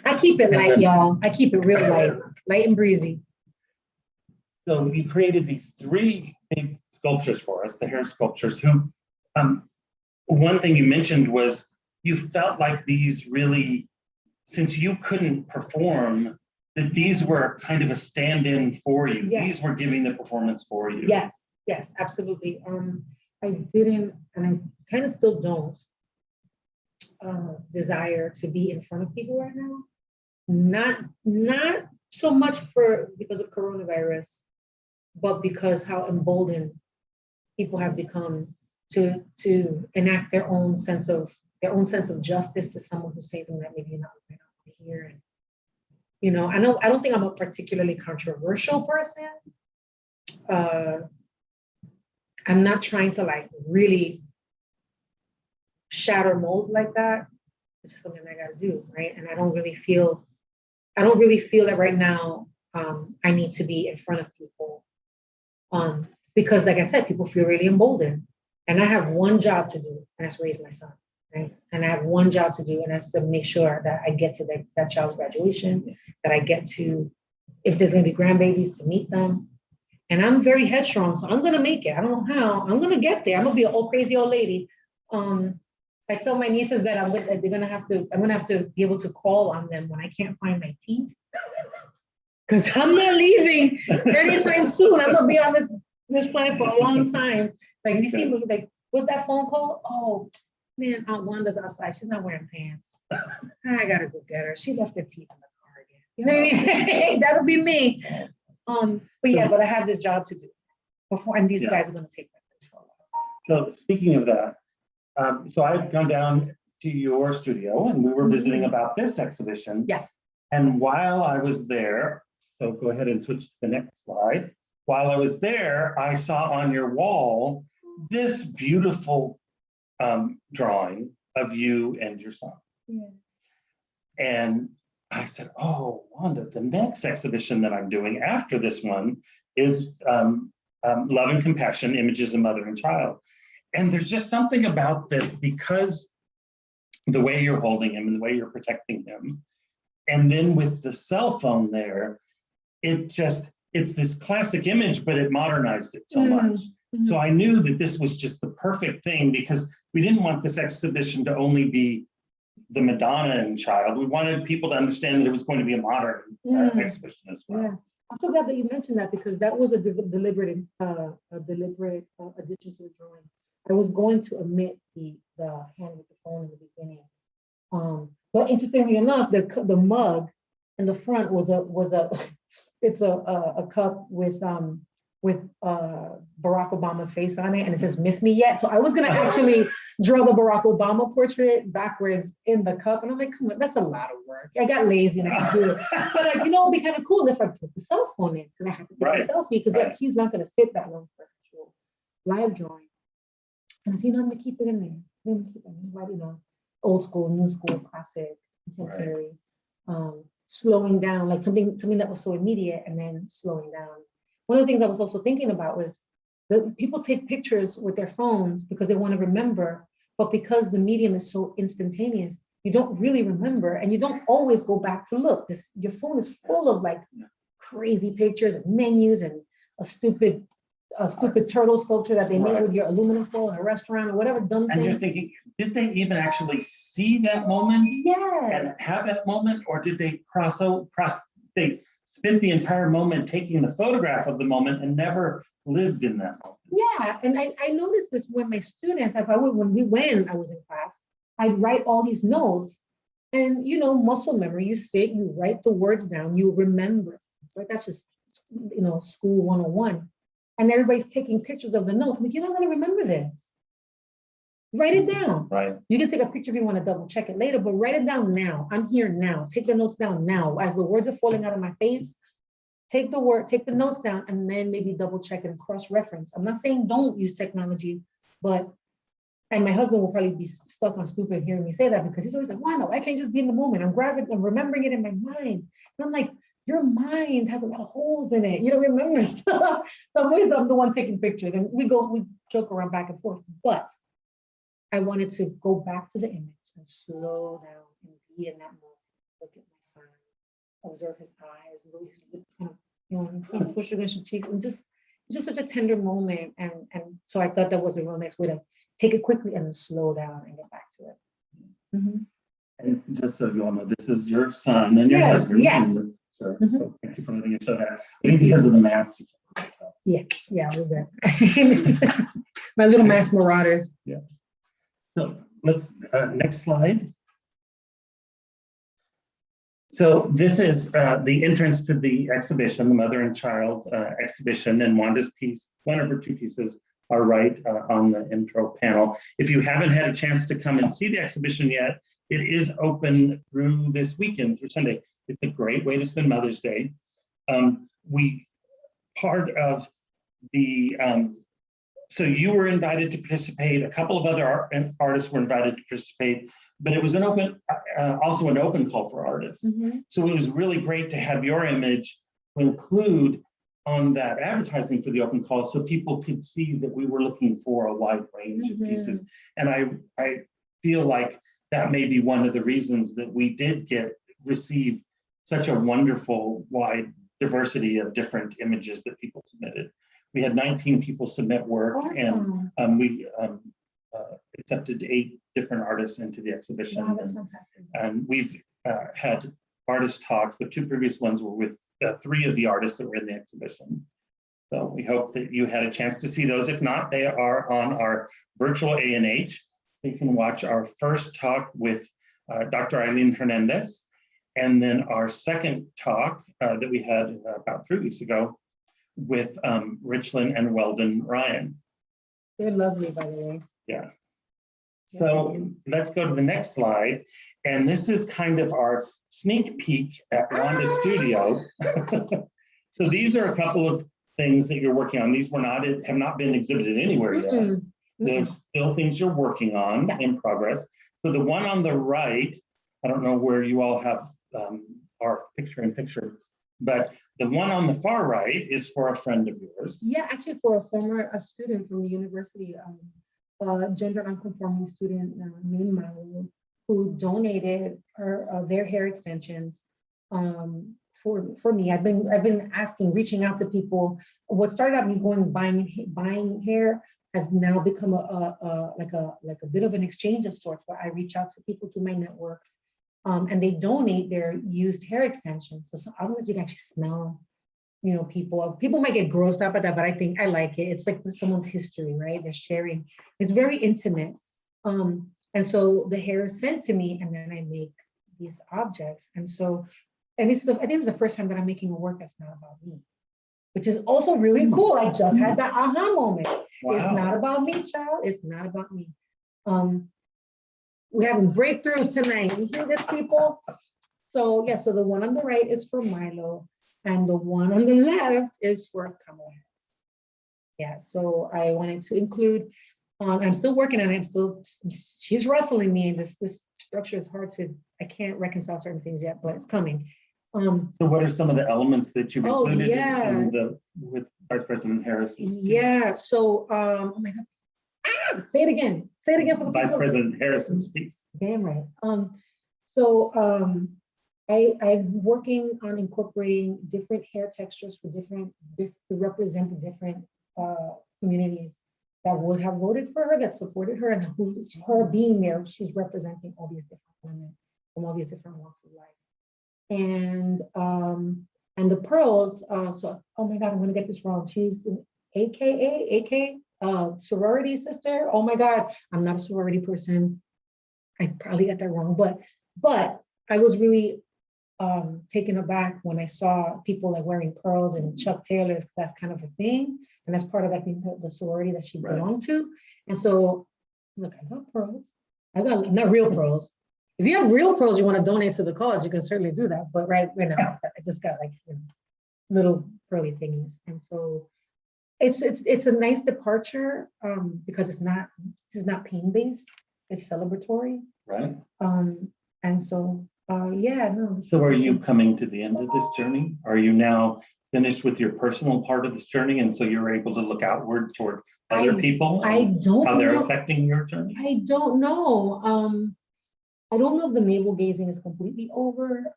I keep it light, y'all. I keep it real light and breezy. So you created these 3 big sculptures for us, the hair sculptures, who, one thing you mentioned was you felt like these really, since you couldn't perform, that these were kind of a stand-in for you. Yes. These were giving the performance for you. Yes, absolutely. I didn't, and I kind of still don't, desire to be in front of people right now. Not so much because of coronavirus, but because how emboldened people have become to enact their own sense of justice to someone who's saying something that maybe you're not want to hear. And I don't think I'm a particularly controversial person. I'm not trying to like really shatter molds like that. It's just something I got to do, right? And I don't really feel that right now. I need to be in front of people, because, like I said, people feel really emboldened, and I have one job to do, and that's raise my son, right? And I have one job to do, and that's to make sure that I get to that child's graduation, that I get to, if there's going to be grandbabies, to meet them. And I'm very headstrong, so I'm going to make it. I don't know how. I'm going to get there. I'm going to be an old crazy old lady. I tell my nieces that I'm going to have to be able to call on them when I can't find my teeth, because I'm not leaving anytime soon. I'm gonna be on this planet for a long time. Like, you see, like, what's that phone call? Oh man, Aunt Wanda's outside. She's not wearing pants. I gotta go get her. She left her teeth in the car again. You know what I mean? That'll be me. But I have this job to do before, and these guys are gonna take my place for a while. So speaking of that. So I'd come down to your studio and we were visiting about this exhibition. Yeah. And while I was there, so go ahead and switch to the next slide. While I was there, I saw on your wall this beautiful drawing of you and your son. Yeah. And I said, oh, Wanda, the next exhibition that I'm doing after this one is Love and Compassion, Images of Mother and Child. And there's just something about this, because the way you're holding him and the way you're protecting him, and then with the cell phone there, it's this classic image, but it modernized it so much. So I knew that this was just the perfect thing, because we didn't want this exhibition to only be the Madonna and Child. We wanted people to understand that it was going to be a modern exhibition as well. Yeah. I'm so glad that you mentioned that, because that was a deliberate addition to the drawing. I was going to omit the hand with the phone in the beginning, but interestingly enough, the mug in the front was a cup with with Barack Obama's face on it, and it says "Miss Me Yet." So I was gonna actually draw the Barack Obama portrait backwards in the cup, and I'm like, come on, that's a lot of work. I got lazy and I could do it, but like, it'd be kind of cool if I put the cell phone in, because I had to take the selfie, because like, he's not gonna sit that long for actual live drawing. And I said, I'm gonna keep it in there. I'm gonna keep it in there. Old school, new school, classic, contemporary, slowing down, like something that was so immediate, and then slowing down. One of the things I was also thinking about was that people take pictures with their phones because they want to remember, but because the medium is so instantaneous, you don't really remember, and you don't always go back to look. Your phone is full of like crazy pictures and menus and a stupid turtle sculpture that they made with your aluminum foil in a restaurant or whatever dumb thing. And you're thinking, did they even actually see that moment? Yes. And have that moment, or did they they spent the entire moment taking the photograph of the moment and never lived in that moment? Yeah, and I noticed this with my students. When I was in class, I'd write all these notes, and muscle memory. You sit, you write the words down, you remember. Right? That's just school 101. And everybody's taking pictures of the notes. Like, you're not going to remember this. Write it down. Right. You can take a picture if you want to double check it later, but write it down now. I'm here now. Take the notes down now. As the words are falling out of my face, take the notes down, and then maybe double check and cross-reference. I'm not saying don't use technology, and my husband will probably be stuck on stupid hearing me say that, because he's always like, why no, I can't just be in the moment. I'm grabbing and remembering it in my mind. And I'm like, your mind has a lot of holes in it. You don't remember stuff. So I'm the one taking pictures, and we joke around back and forth. But I wanted to go back to the image and slow down and be in that moment. Look at my son, observe his eyes, kind of push against your cheeks, and just such a tender moment. And so I thought that was a real nice way to take it quickly and then slow down and get back to it. Mm-hmm. And just so you all know, this is your son and your husband. Yes. Sure. Mm-hmm. So thank you for letting me show that. I think because of the mask. Yeah, we're good. My little mask marauders. Yeah. So let's next slide. So this is the entrance to the exhibition, the Mother and Child exhibition, and Wanda's piece. One of her two pieces are right on the intro panel. If you haven't had a chance to come and see the exhibition yet, it is open through this weekend, through Sunday. It's a great way to spend Mother's Day. Part of the, so you were invited to participate, a couple of other artists were invited to participate, but it was also an open call for artists. Mm-hmm. So it was really great to have your image include on that advertising for the open call, so people could see that we were looking for a wide range of pieces. And I feel like that may be one of the reasons that we did receive such a wonderful wide diversity of different images that people submitted. We had 19 people submit work. Awesome. And we accepted 8 different artists into the exhibition. Wow, that's fantastic. And we've had artist talks. The 2 previous ones were with 3 of the artists that were in the exhibition. So we hope that you had a chance to see those. If not, they are on our virtual A&H. You can watch our first talk with Dr. Eileen Hernandez, and then our second talk that we had about 3 weeks ago with Richland and Weldon Ryan. They're lovely, by the way. Yeah. So let's go to the next slide. And this is kind of our sneak peek at Wanda's studio. So these are a couple of things that you're working on. These have not been exhibited anywhere yet. There's still things you're working on in progress. So the one on the right, I don't know where you all have our picture-in-picture, but the one on the far right is for a friend of yours. Yeah, actually for a former student from the university, gender nonconforming student named Maitland, who donated their hair extensions for me. I've been reaching out to people. What started out me buying hair has now become like a bit of an exchange of sorts, where I reach out to people through my networks, and they donate their used hair extensions. So otherwise you can actually smell, people might get grossed out by that, but I think I like it. It's like someone's history, right? They're sharing. It's very intimate. And so the hair is sent to me, and then I make these objects. And so, I think it's the first time that I'm making a work that's not about me. which is also really cool. I just had that aha moment. Wow. It's not about me, child. It's not about me. We're having breakthroughs tonight. You hear this, people? So yeah, so the one on the right is for Milo, and the one on the left is for Kamala. Yeah, so I wanted to include, I'm still working on it. She's wrestling me, and this structure is hard I can't reconcile certain things yet, but it's coming. So what are some of the elements that you've included yeah. with Vice President Harris's piece? Yeah, so, oh my God. Say it again for the Vice people. President Harris's piece. Damn right. I'm working on incorporating different hair textures for to represent the different communities that would have voted for her, that supported her, and her being there, she's representing all these different women from all these different walks of life. And the pearls, so, oh my God, I'm gonna get this wrong. She's an AK sorority sister. Oh my God, I'm not a sorority person. I probably got that wrong, but I was really taken aback when I saw people like wearing pearls and Chuck Taylors, because that's kind of a thing. And that's part of, I think, the sorority that she belonged to. And so, look, I got pearls. I got, not real pearls. If you have real pearls you want to donate to the cause, you can certainly do that. But right now, I just got like little pearly thingies. And so it's a nice departure because this is not pain-based, it's celebratory. Right. And so, yeah, no. So are you coming to the end of this journey? Are you now finished with your personal part of this journey, and so you're able to look outward toward other people? I don't how they're know. affecting your journey? I don't know. I don't know if the navel gazing is completely over,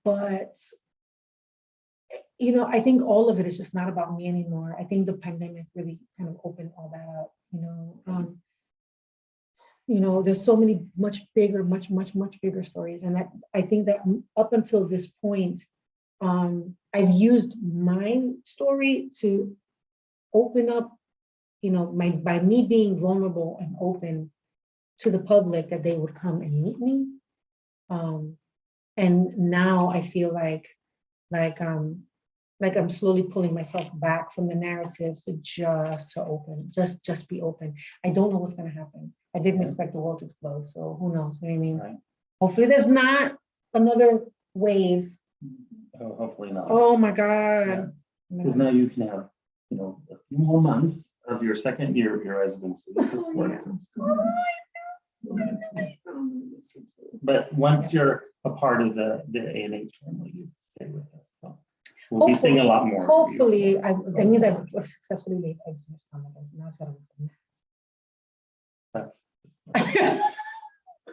but I think all of it is just not about me anymore. I think the pandemic really kind of opened all that up. There's so many much bigger stories, and I think that up until this point, I've used my story to open up, by me being vulnerable and open to the public, that they would come and meet me. And now I feel like I'm slowly pulling myself back from the narrative to just be open. I don't know what's going to happen. I didn't expect the world to explode, so who knows? You know what I mean? Right. Hopefully there's not another wave. Oh, hopefully not. Oh my God. Because now you can have, a few more months of your second year of your residency. But once you're a part of the A&H family, you stay with us. So we'll be seeing a lot more. Hopefully, that means I've successfully made eggs in your stomach.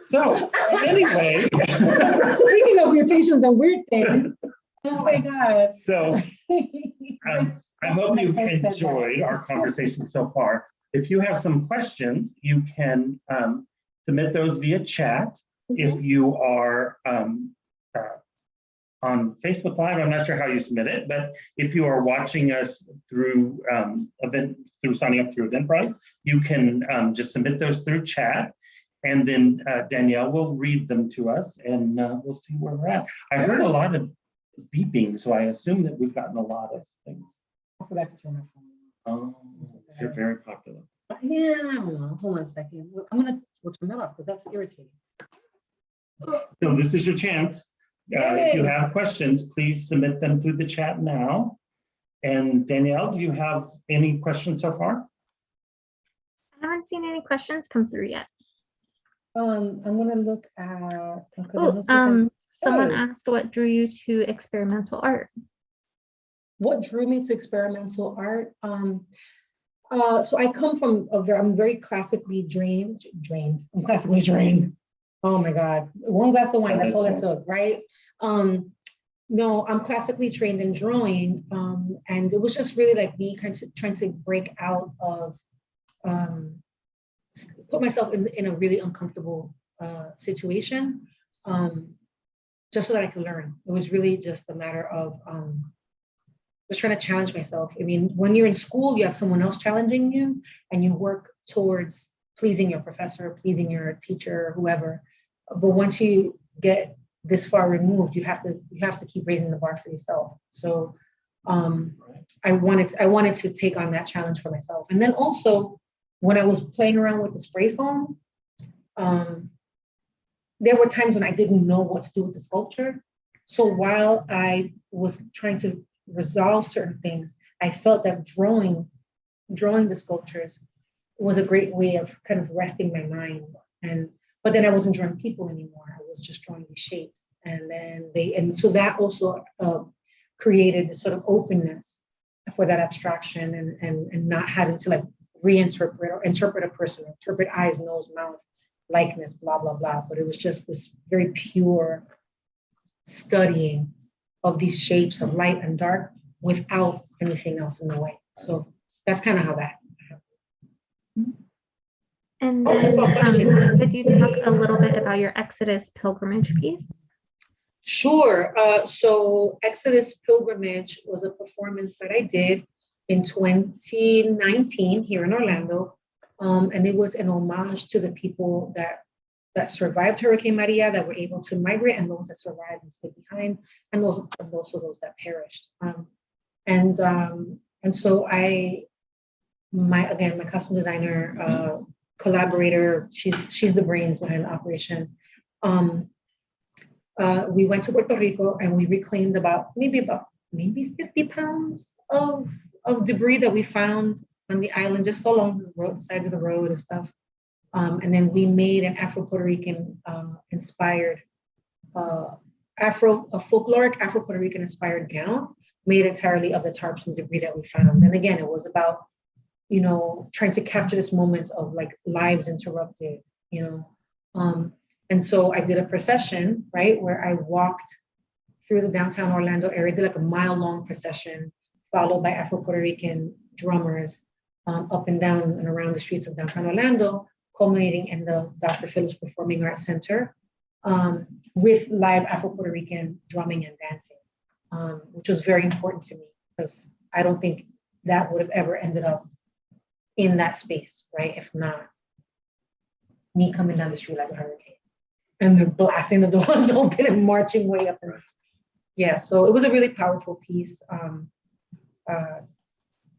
So anyway, speaking of mutations and weird things, oh my God. So I hope you've enjoyed our conversation so far. If you have some questions, you can submit those via chat. If you are on Facebook Live, I'm not sure how you submit it, but if you are watching us through signing up through Eventbrite, you can just submit those through chat, and then Danielle will read them to us, and we'll see where we're at. I heard a lot of beeping, so I assume that we've gotten a lot of things. I forgot to turn my phone on. Oh, you're very popular. Yeah, I don't know. Hold on a second. We'll turn that off because that's irritating. So this is your chance. If you have questions, please submit them through the chat now. And Danielle, do you have any questions so far? I haven't seen any questions come through yet. I'm gonna look at. Someone asked what drew you to experimental art. What drew me to experimental art? So I come from I'm very classically drained. I'm classically drained. Oh my God, one glass of wine, that's all it took, right? No, I'm classically trained in drawing. And it was just really like me kind of trying to break out of, put myself in a really uncomfortable situation, just so that I could learn. It was really just a matter of just trying to challenge myself. I mean, when you're in school, you have someone else challenging you, and you work towards pleasing your professor, pleasing your teacher, whoever. But once you get this far removed, you have to keep raising the bar for yourself. So I wanted to take on that challenge for myself. And then also when I was playing around with the spray foam, there were times when I didn't know what to do with the sculpture. So while I was trying to resolve certain things, I felt that drawing the sculptures was a great way of kind of resting my mind. But then I wasn't drawing people anymore. I was just drawing these shapes. And so that also created this sort of openness for that abstraction and not having to like reinterpret or interpret a person, interpret eyes, nose, mouth, likeness, blah, blah, blah. But it was just this very pure studying of these shapes of light and dark without anything else in the way. So that's kind of how that happened. And then could you talk a little bit about your Exodus pilgrimage piece? Sure. So Exodus Pilgrimage was a performance that I did in 2019 here in Orlando. And it was an homage to the people that survived Hurricane Maria, that were able to migrate, and those that survived and stayed behind, and also those that perished. And so my costume designer, collaborator, she's the brains behind the operation. We went to Puerto Rico and we reclaimed about maybe 50 pounds of debris that we found on the island, just along the side of the road and stuff. And then we made an Afro-Puerto Rican inspired, a folkloric Afro-Puerto Rican inspired gown made entirely of the tarps and debris that we found. And again, it was about, trying to capture this moment of like lives interrupted, And so I did a procession, right, where I walked through the downtown Orlando area, did like a mile-long procession, followed by Afro-Puerto Rican drummers up and down and around the streets of downtown Orlando, culminating in the Dr. Phillips Performing Arts Center with live Afro-Puerto Rican drumming and dancing, which was very important to me because I don't think that would have ever ended up in that space, right, if not me coming down the street like a hurricane. And they're blasting the doors open and marching way up. Yeah, so it was a really powerful piece.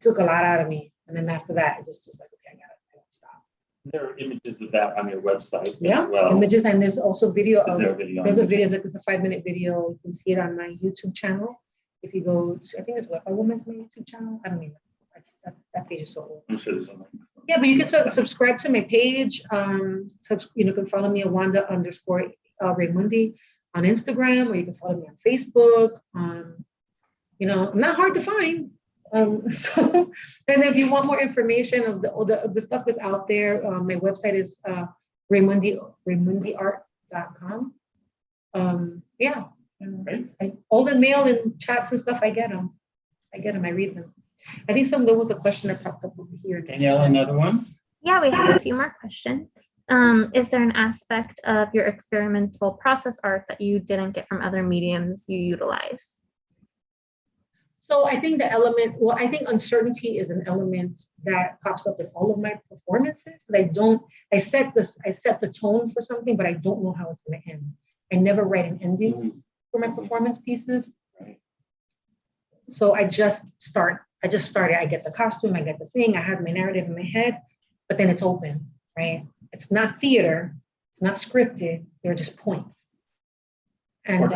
Took a lot out of me. And then after that, it just was like, okay, I gotta stop. There are images of that on your website yeah, as well. Images, and there's also video of it. There's a video, it's a 5-minute video. You can see it on my YouTube channel. If you go to, I think it's Wepa Woman's my YouTube channel. I don't even know. That page is so old. I'm sure there's a link. Yeah, but you can subscribe to my page. You can follow me at Wanda_Raimundi on Instagram, or you can follow me on Facebook. I'm not hard to find. So, and if you want more information of the stuff that's out there, my website is Raimundi.art.com. Yeah, all the mail and chats and stuff, I get them. I read them. I think there was a question that popped up over here. Danielle, another one? Yeah, we have a few more questions. Is there an aspect of your experimental process art that you didn't get from other mediums you utilize? So I think I think uncertainty is an element that pops up in all of my performances. But I set the tone for something, but I don't know how it's going to end. I never write an ending for my performance pieces. Right. So I just started. I get the costume, I get the thing, I have my narrative in my head, but then it's open, right? It's not theater, it's not scripted, they're just points. And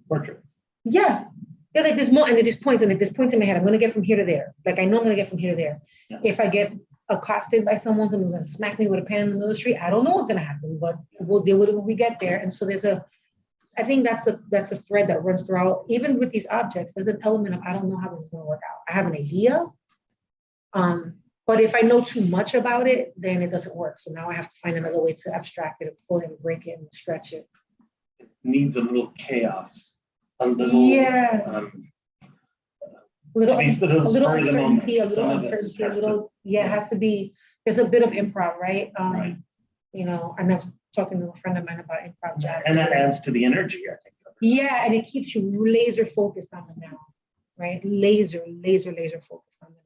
Portraits. Yeah, like there's more, and there's points, and like there's points in my head. I'm gonna get from here to there. Like I know I'm gonna get from here to there. Yeah. If I get accosted by someone's gonna smack me with a pan in the middle of the street, I don't know what's gonna happen, but we'll deal with it when we get there. And so I think that's a thread that runs throughout, even with these objects. There's an element of I don't know how this is going to work out. I have an idea, but if I know too much about it, then it doesn't work. So now I have to find another way to abstract it and pull it and break it and stretch it. It needs a little chaos, a little uncertainty, it has to be. There's a bit of improv, right? Right. And I was talking to a friend of mine about improv jazz. And that adds to the energy, I think. Yeah, and it keeps you laser focused on the now, right? Laser focused on the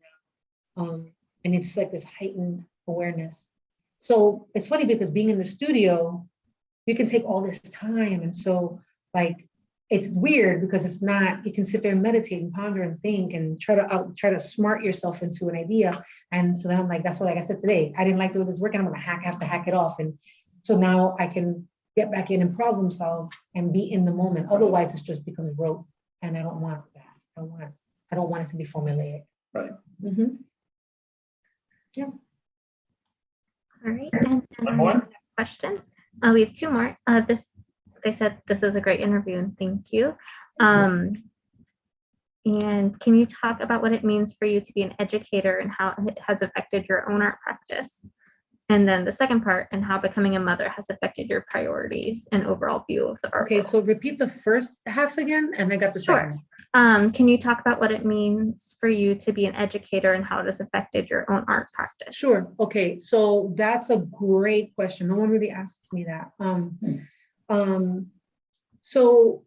now. And it's like this heightened awareness. So it's funny because being in the studio, you can take all this time. And so like, it's weird because it's not, you can sit there and meditate and ponder and think and try to smart yourself into an idea. And so then I'm like, that's what, like I said today, I didn't like the way this working. I'm gonna have to hack it off. And so now I can get back in and problem solve and be in the moment. Otherwise it's just becomes rote. And I don't want that. I don't want it to be formulaic. Right. Mm-hmm. Yeah. All right, and then One our more? next question. We have two more. They said this is a great interview and thank you. And can you talk about what it means for you to be an educator and how it has affected your own art practice? And then the second part, and how becoming a mother has affected your priorities and overall view of the art Okay, world. so repeat the first half again, and I got the Sure. second. Can you talk about what it means for you to be an educator and how it has affected your own art practice? Sure. Okay, so that's a great question. No one really asks me that. So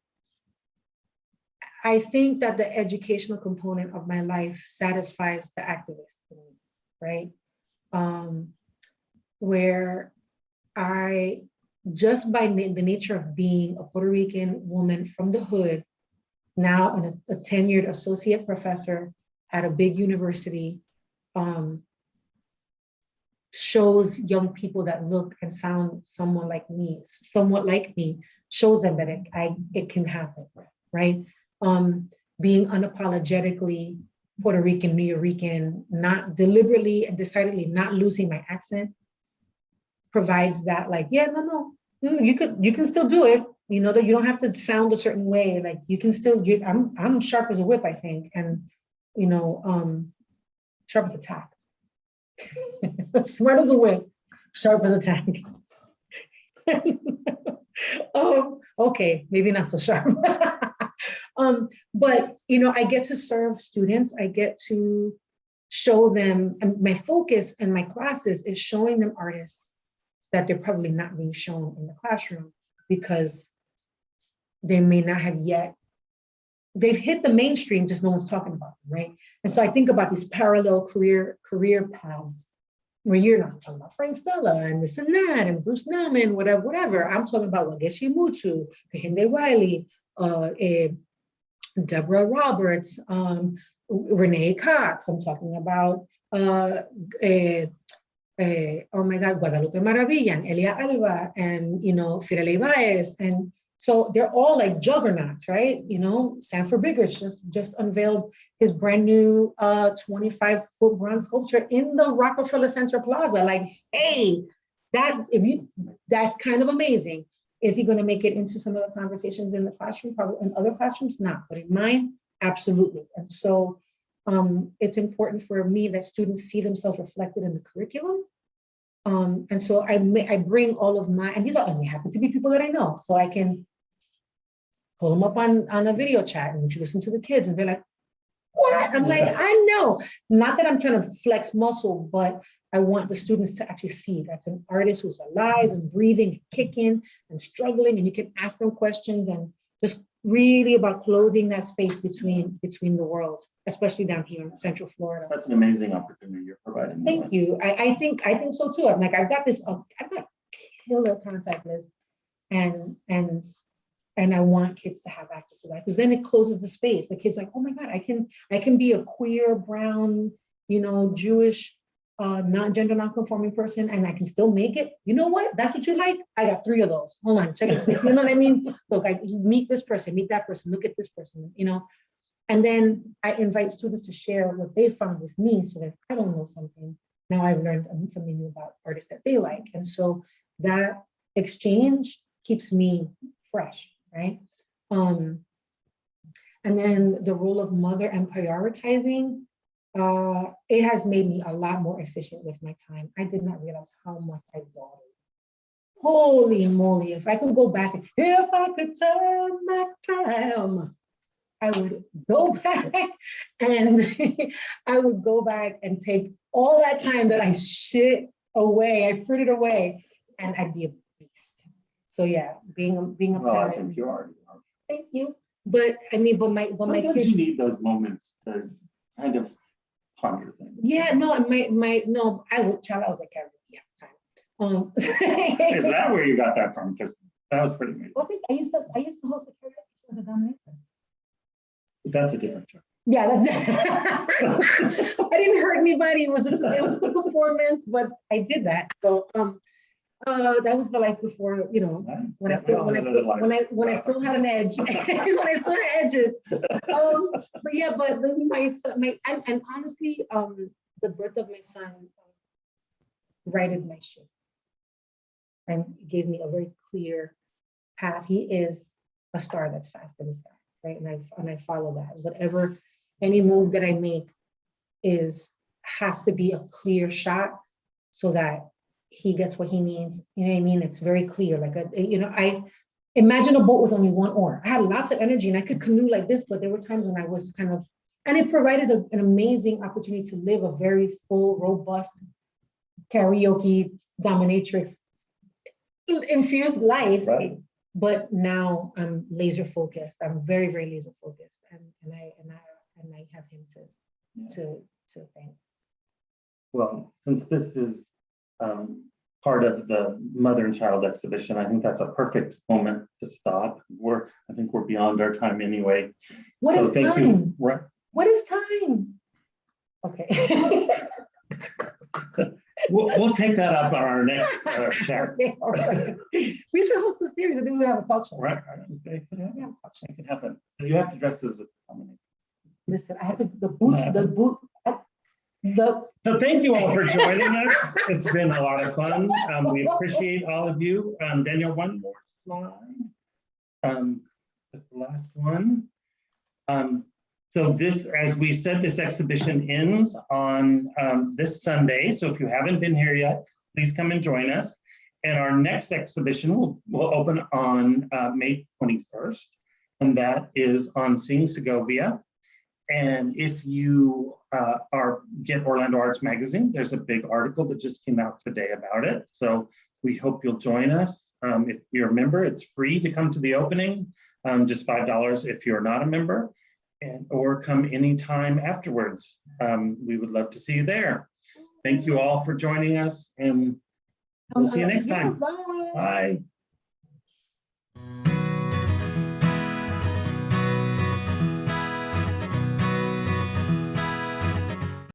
I think that the educational component of my life satisfies the activist in me, right? Where I, just by the nature of being a Puerto Rican woman from the hood, now a tenured associate professor at a big university, shows young people that look and sound somewhat like me, shows them that it can happen, right? Being unapologetically Puerto Rican, New Yorican, not deliberately and decidedly not losing my accent, provides that like, yeah, no, you can still do it. You know that you don't have to sound a certain way. Like you can still, I'm sharp as a whip, I think, and you know, sharp as a tack. Smart as a whip, sharp as a tack. Okay, maybe not so sharp. But you know, I get to serve students. I get to show them, and my focus in my classes is showing them artists that they're probably not being shown in the classroom because they may not have yet, they've hit the mainstream, just no one's talking about them, right? And so I think about these parallel career paths where you're not talking about Frank Stella and this and that and Bruce Nauman, whatever. I'm talking about Wageshi Mutu, Kehinde Wiley, Deborah Roberts, Renee Cox. I'm talking about, oh my God, Guadalupe Maravilla and Elia Alba and, you know, Firelei Baez. And so they're all like juggernauts, right? You know, Sanford Biggers just unveiled his brand new 25-foot bronze sculpture in the Rockefeller Center Plaza. Like, hey, that's kind of amazing. Is he going to make it into some of the conversations in the classroom? Probably in other classrooms, not, but in mine, absolutely. And so it's important for me that students see themselves reflected in the curriculum. And so I bring all of my, and these are, and they happen to be people that I know, so I can pull them up on a video chat and introduce them to the kids, and they're like, what? I'm like, I know. Not that I'm trying to flex muscle, but I want the students to actually see that's an artist who's alive and breathing, kicking and struggling, and you can ask them questions and just really about closing that space between the worlds, especially down here in Central Florida. That's an amazing opportunity you're providing. Thank you. I think so too. I'm like, I've got killer contact list, and I want kids to have access to that because then it closes the space. The kids like, oh my God, I can be a queer, brown, you know, Jewish, gender non-conforming person, and I can still make it. You know what? That's what you like. I got 3 of those. Hold on, check it. You know what I mean? Look, I meet this person, meet that person, look at this person, you know. And then I invite students to share what they found with me, so that if I don't know something, now I've learned something new about artists that they like. And so that exchange keeps me fresh, right? And then the role of mother and prioritizing, it has made me a lot more efficient with my time. I did not realize how much I dawdled. Holy moly, if I could go back, if I could turn back time, I would go back and I would go back and take all that time that I shit away, I frittered away, and I'd be a beast. So yeah, being a Well, I parent. think you are. Thank you. But I mean, but my Sometimes kids, you need those moments to kind of ponder things. yeah, no, no, I was a carrot at the time. Is that where you got that from? Because that was pretty amazing. Okay, I used to host a karaoke show as a dominator. That's a different joke. Yeah, that's I didn't hurt anybody. It was just a performance, but I did that. So that was the life before, you know, Nice. when I still had an edge, when I still had edges. But yeah, but then and honestly, the birth of my son righted my ship and gave me a very clear path. He is a star that's fast in the sky, right? And I follow that. Whatever, any move that I make has to be a clear shot so that he gets what he needs. You know what I mean? It's very clear. Like, I imagine a boat with only one oar. I had lots of energy and I could canoe like this, but there were times when I was kind of, and it provided an amazing opportunity to live a very full, robust, karaoke, dominatrix infused life. Right. But now I'm laser focused. I'm very, very laser focused. And I have him to thank. Well, since this is part of the mother and child exhibition, I think that's a perfect moment to stop. I think we're beyond our time anyway. What is thank time? you. What is time? Okay. We'll take that up on our next chat. Okay, all right. We should host a series. I think we have a talk show. Right. It could happen. You have to dress as a dominator. Listen, I have to the boots. So thank you all for joining us. It's been a lot of fun. We appreciate all of you. Danielle, one more slide. Just the last one. So this, as we said, this exhibition ends on this Sunday. So if you haven't been here yet, please come and join us. And our next exhibition will open on May 21st, and that is on Seeing Segovia. And if you get Orlando Arts Magazine, there's a big article that just came out today about it. So we hope you'll join us. If you're a member, it's free to come to the opening, just $5 if you're not a member, or come anytime afterwards. We would love to see you there. Thank you all for joining us, and we'll see you next time. Bye. Bye.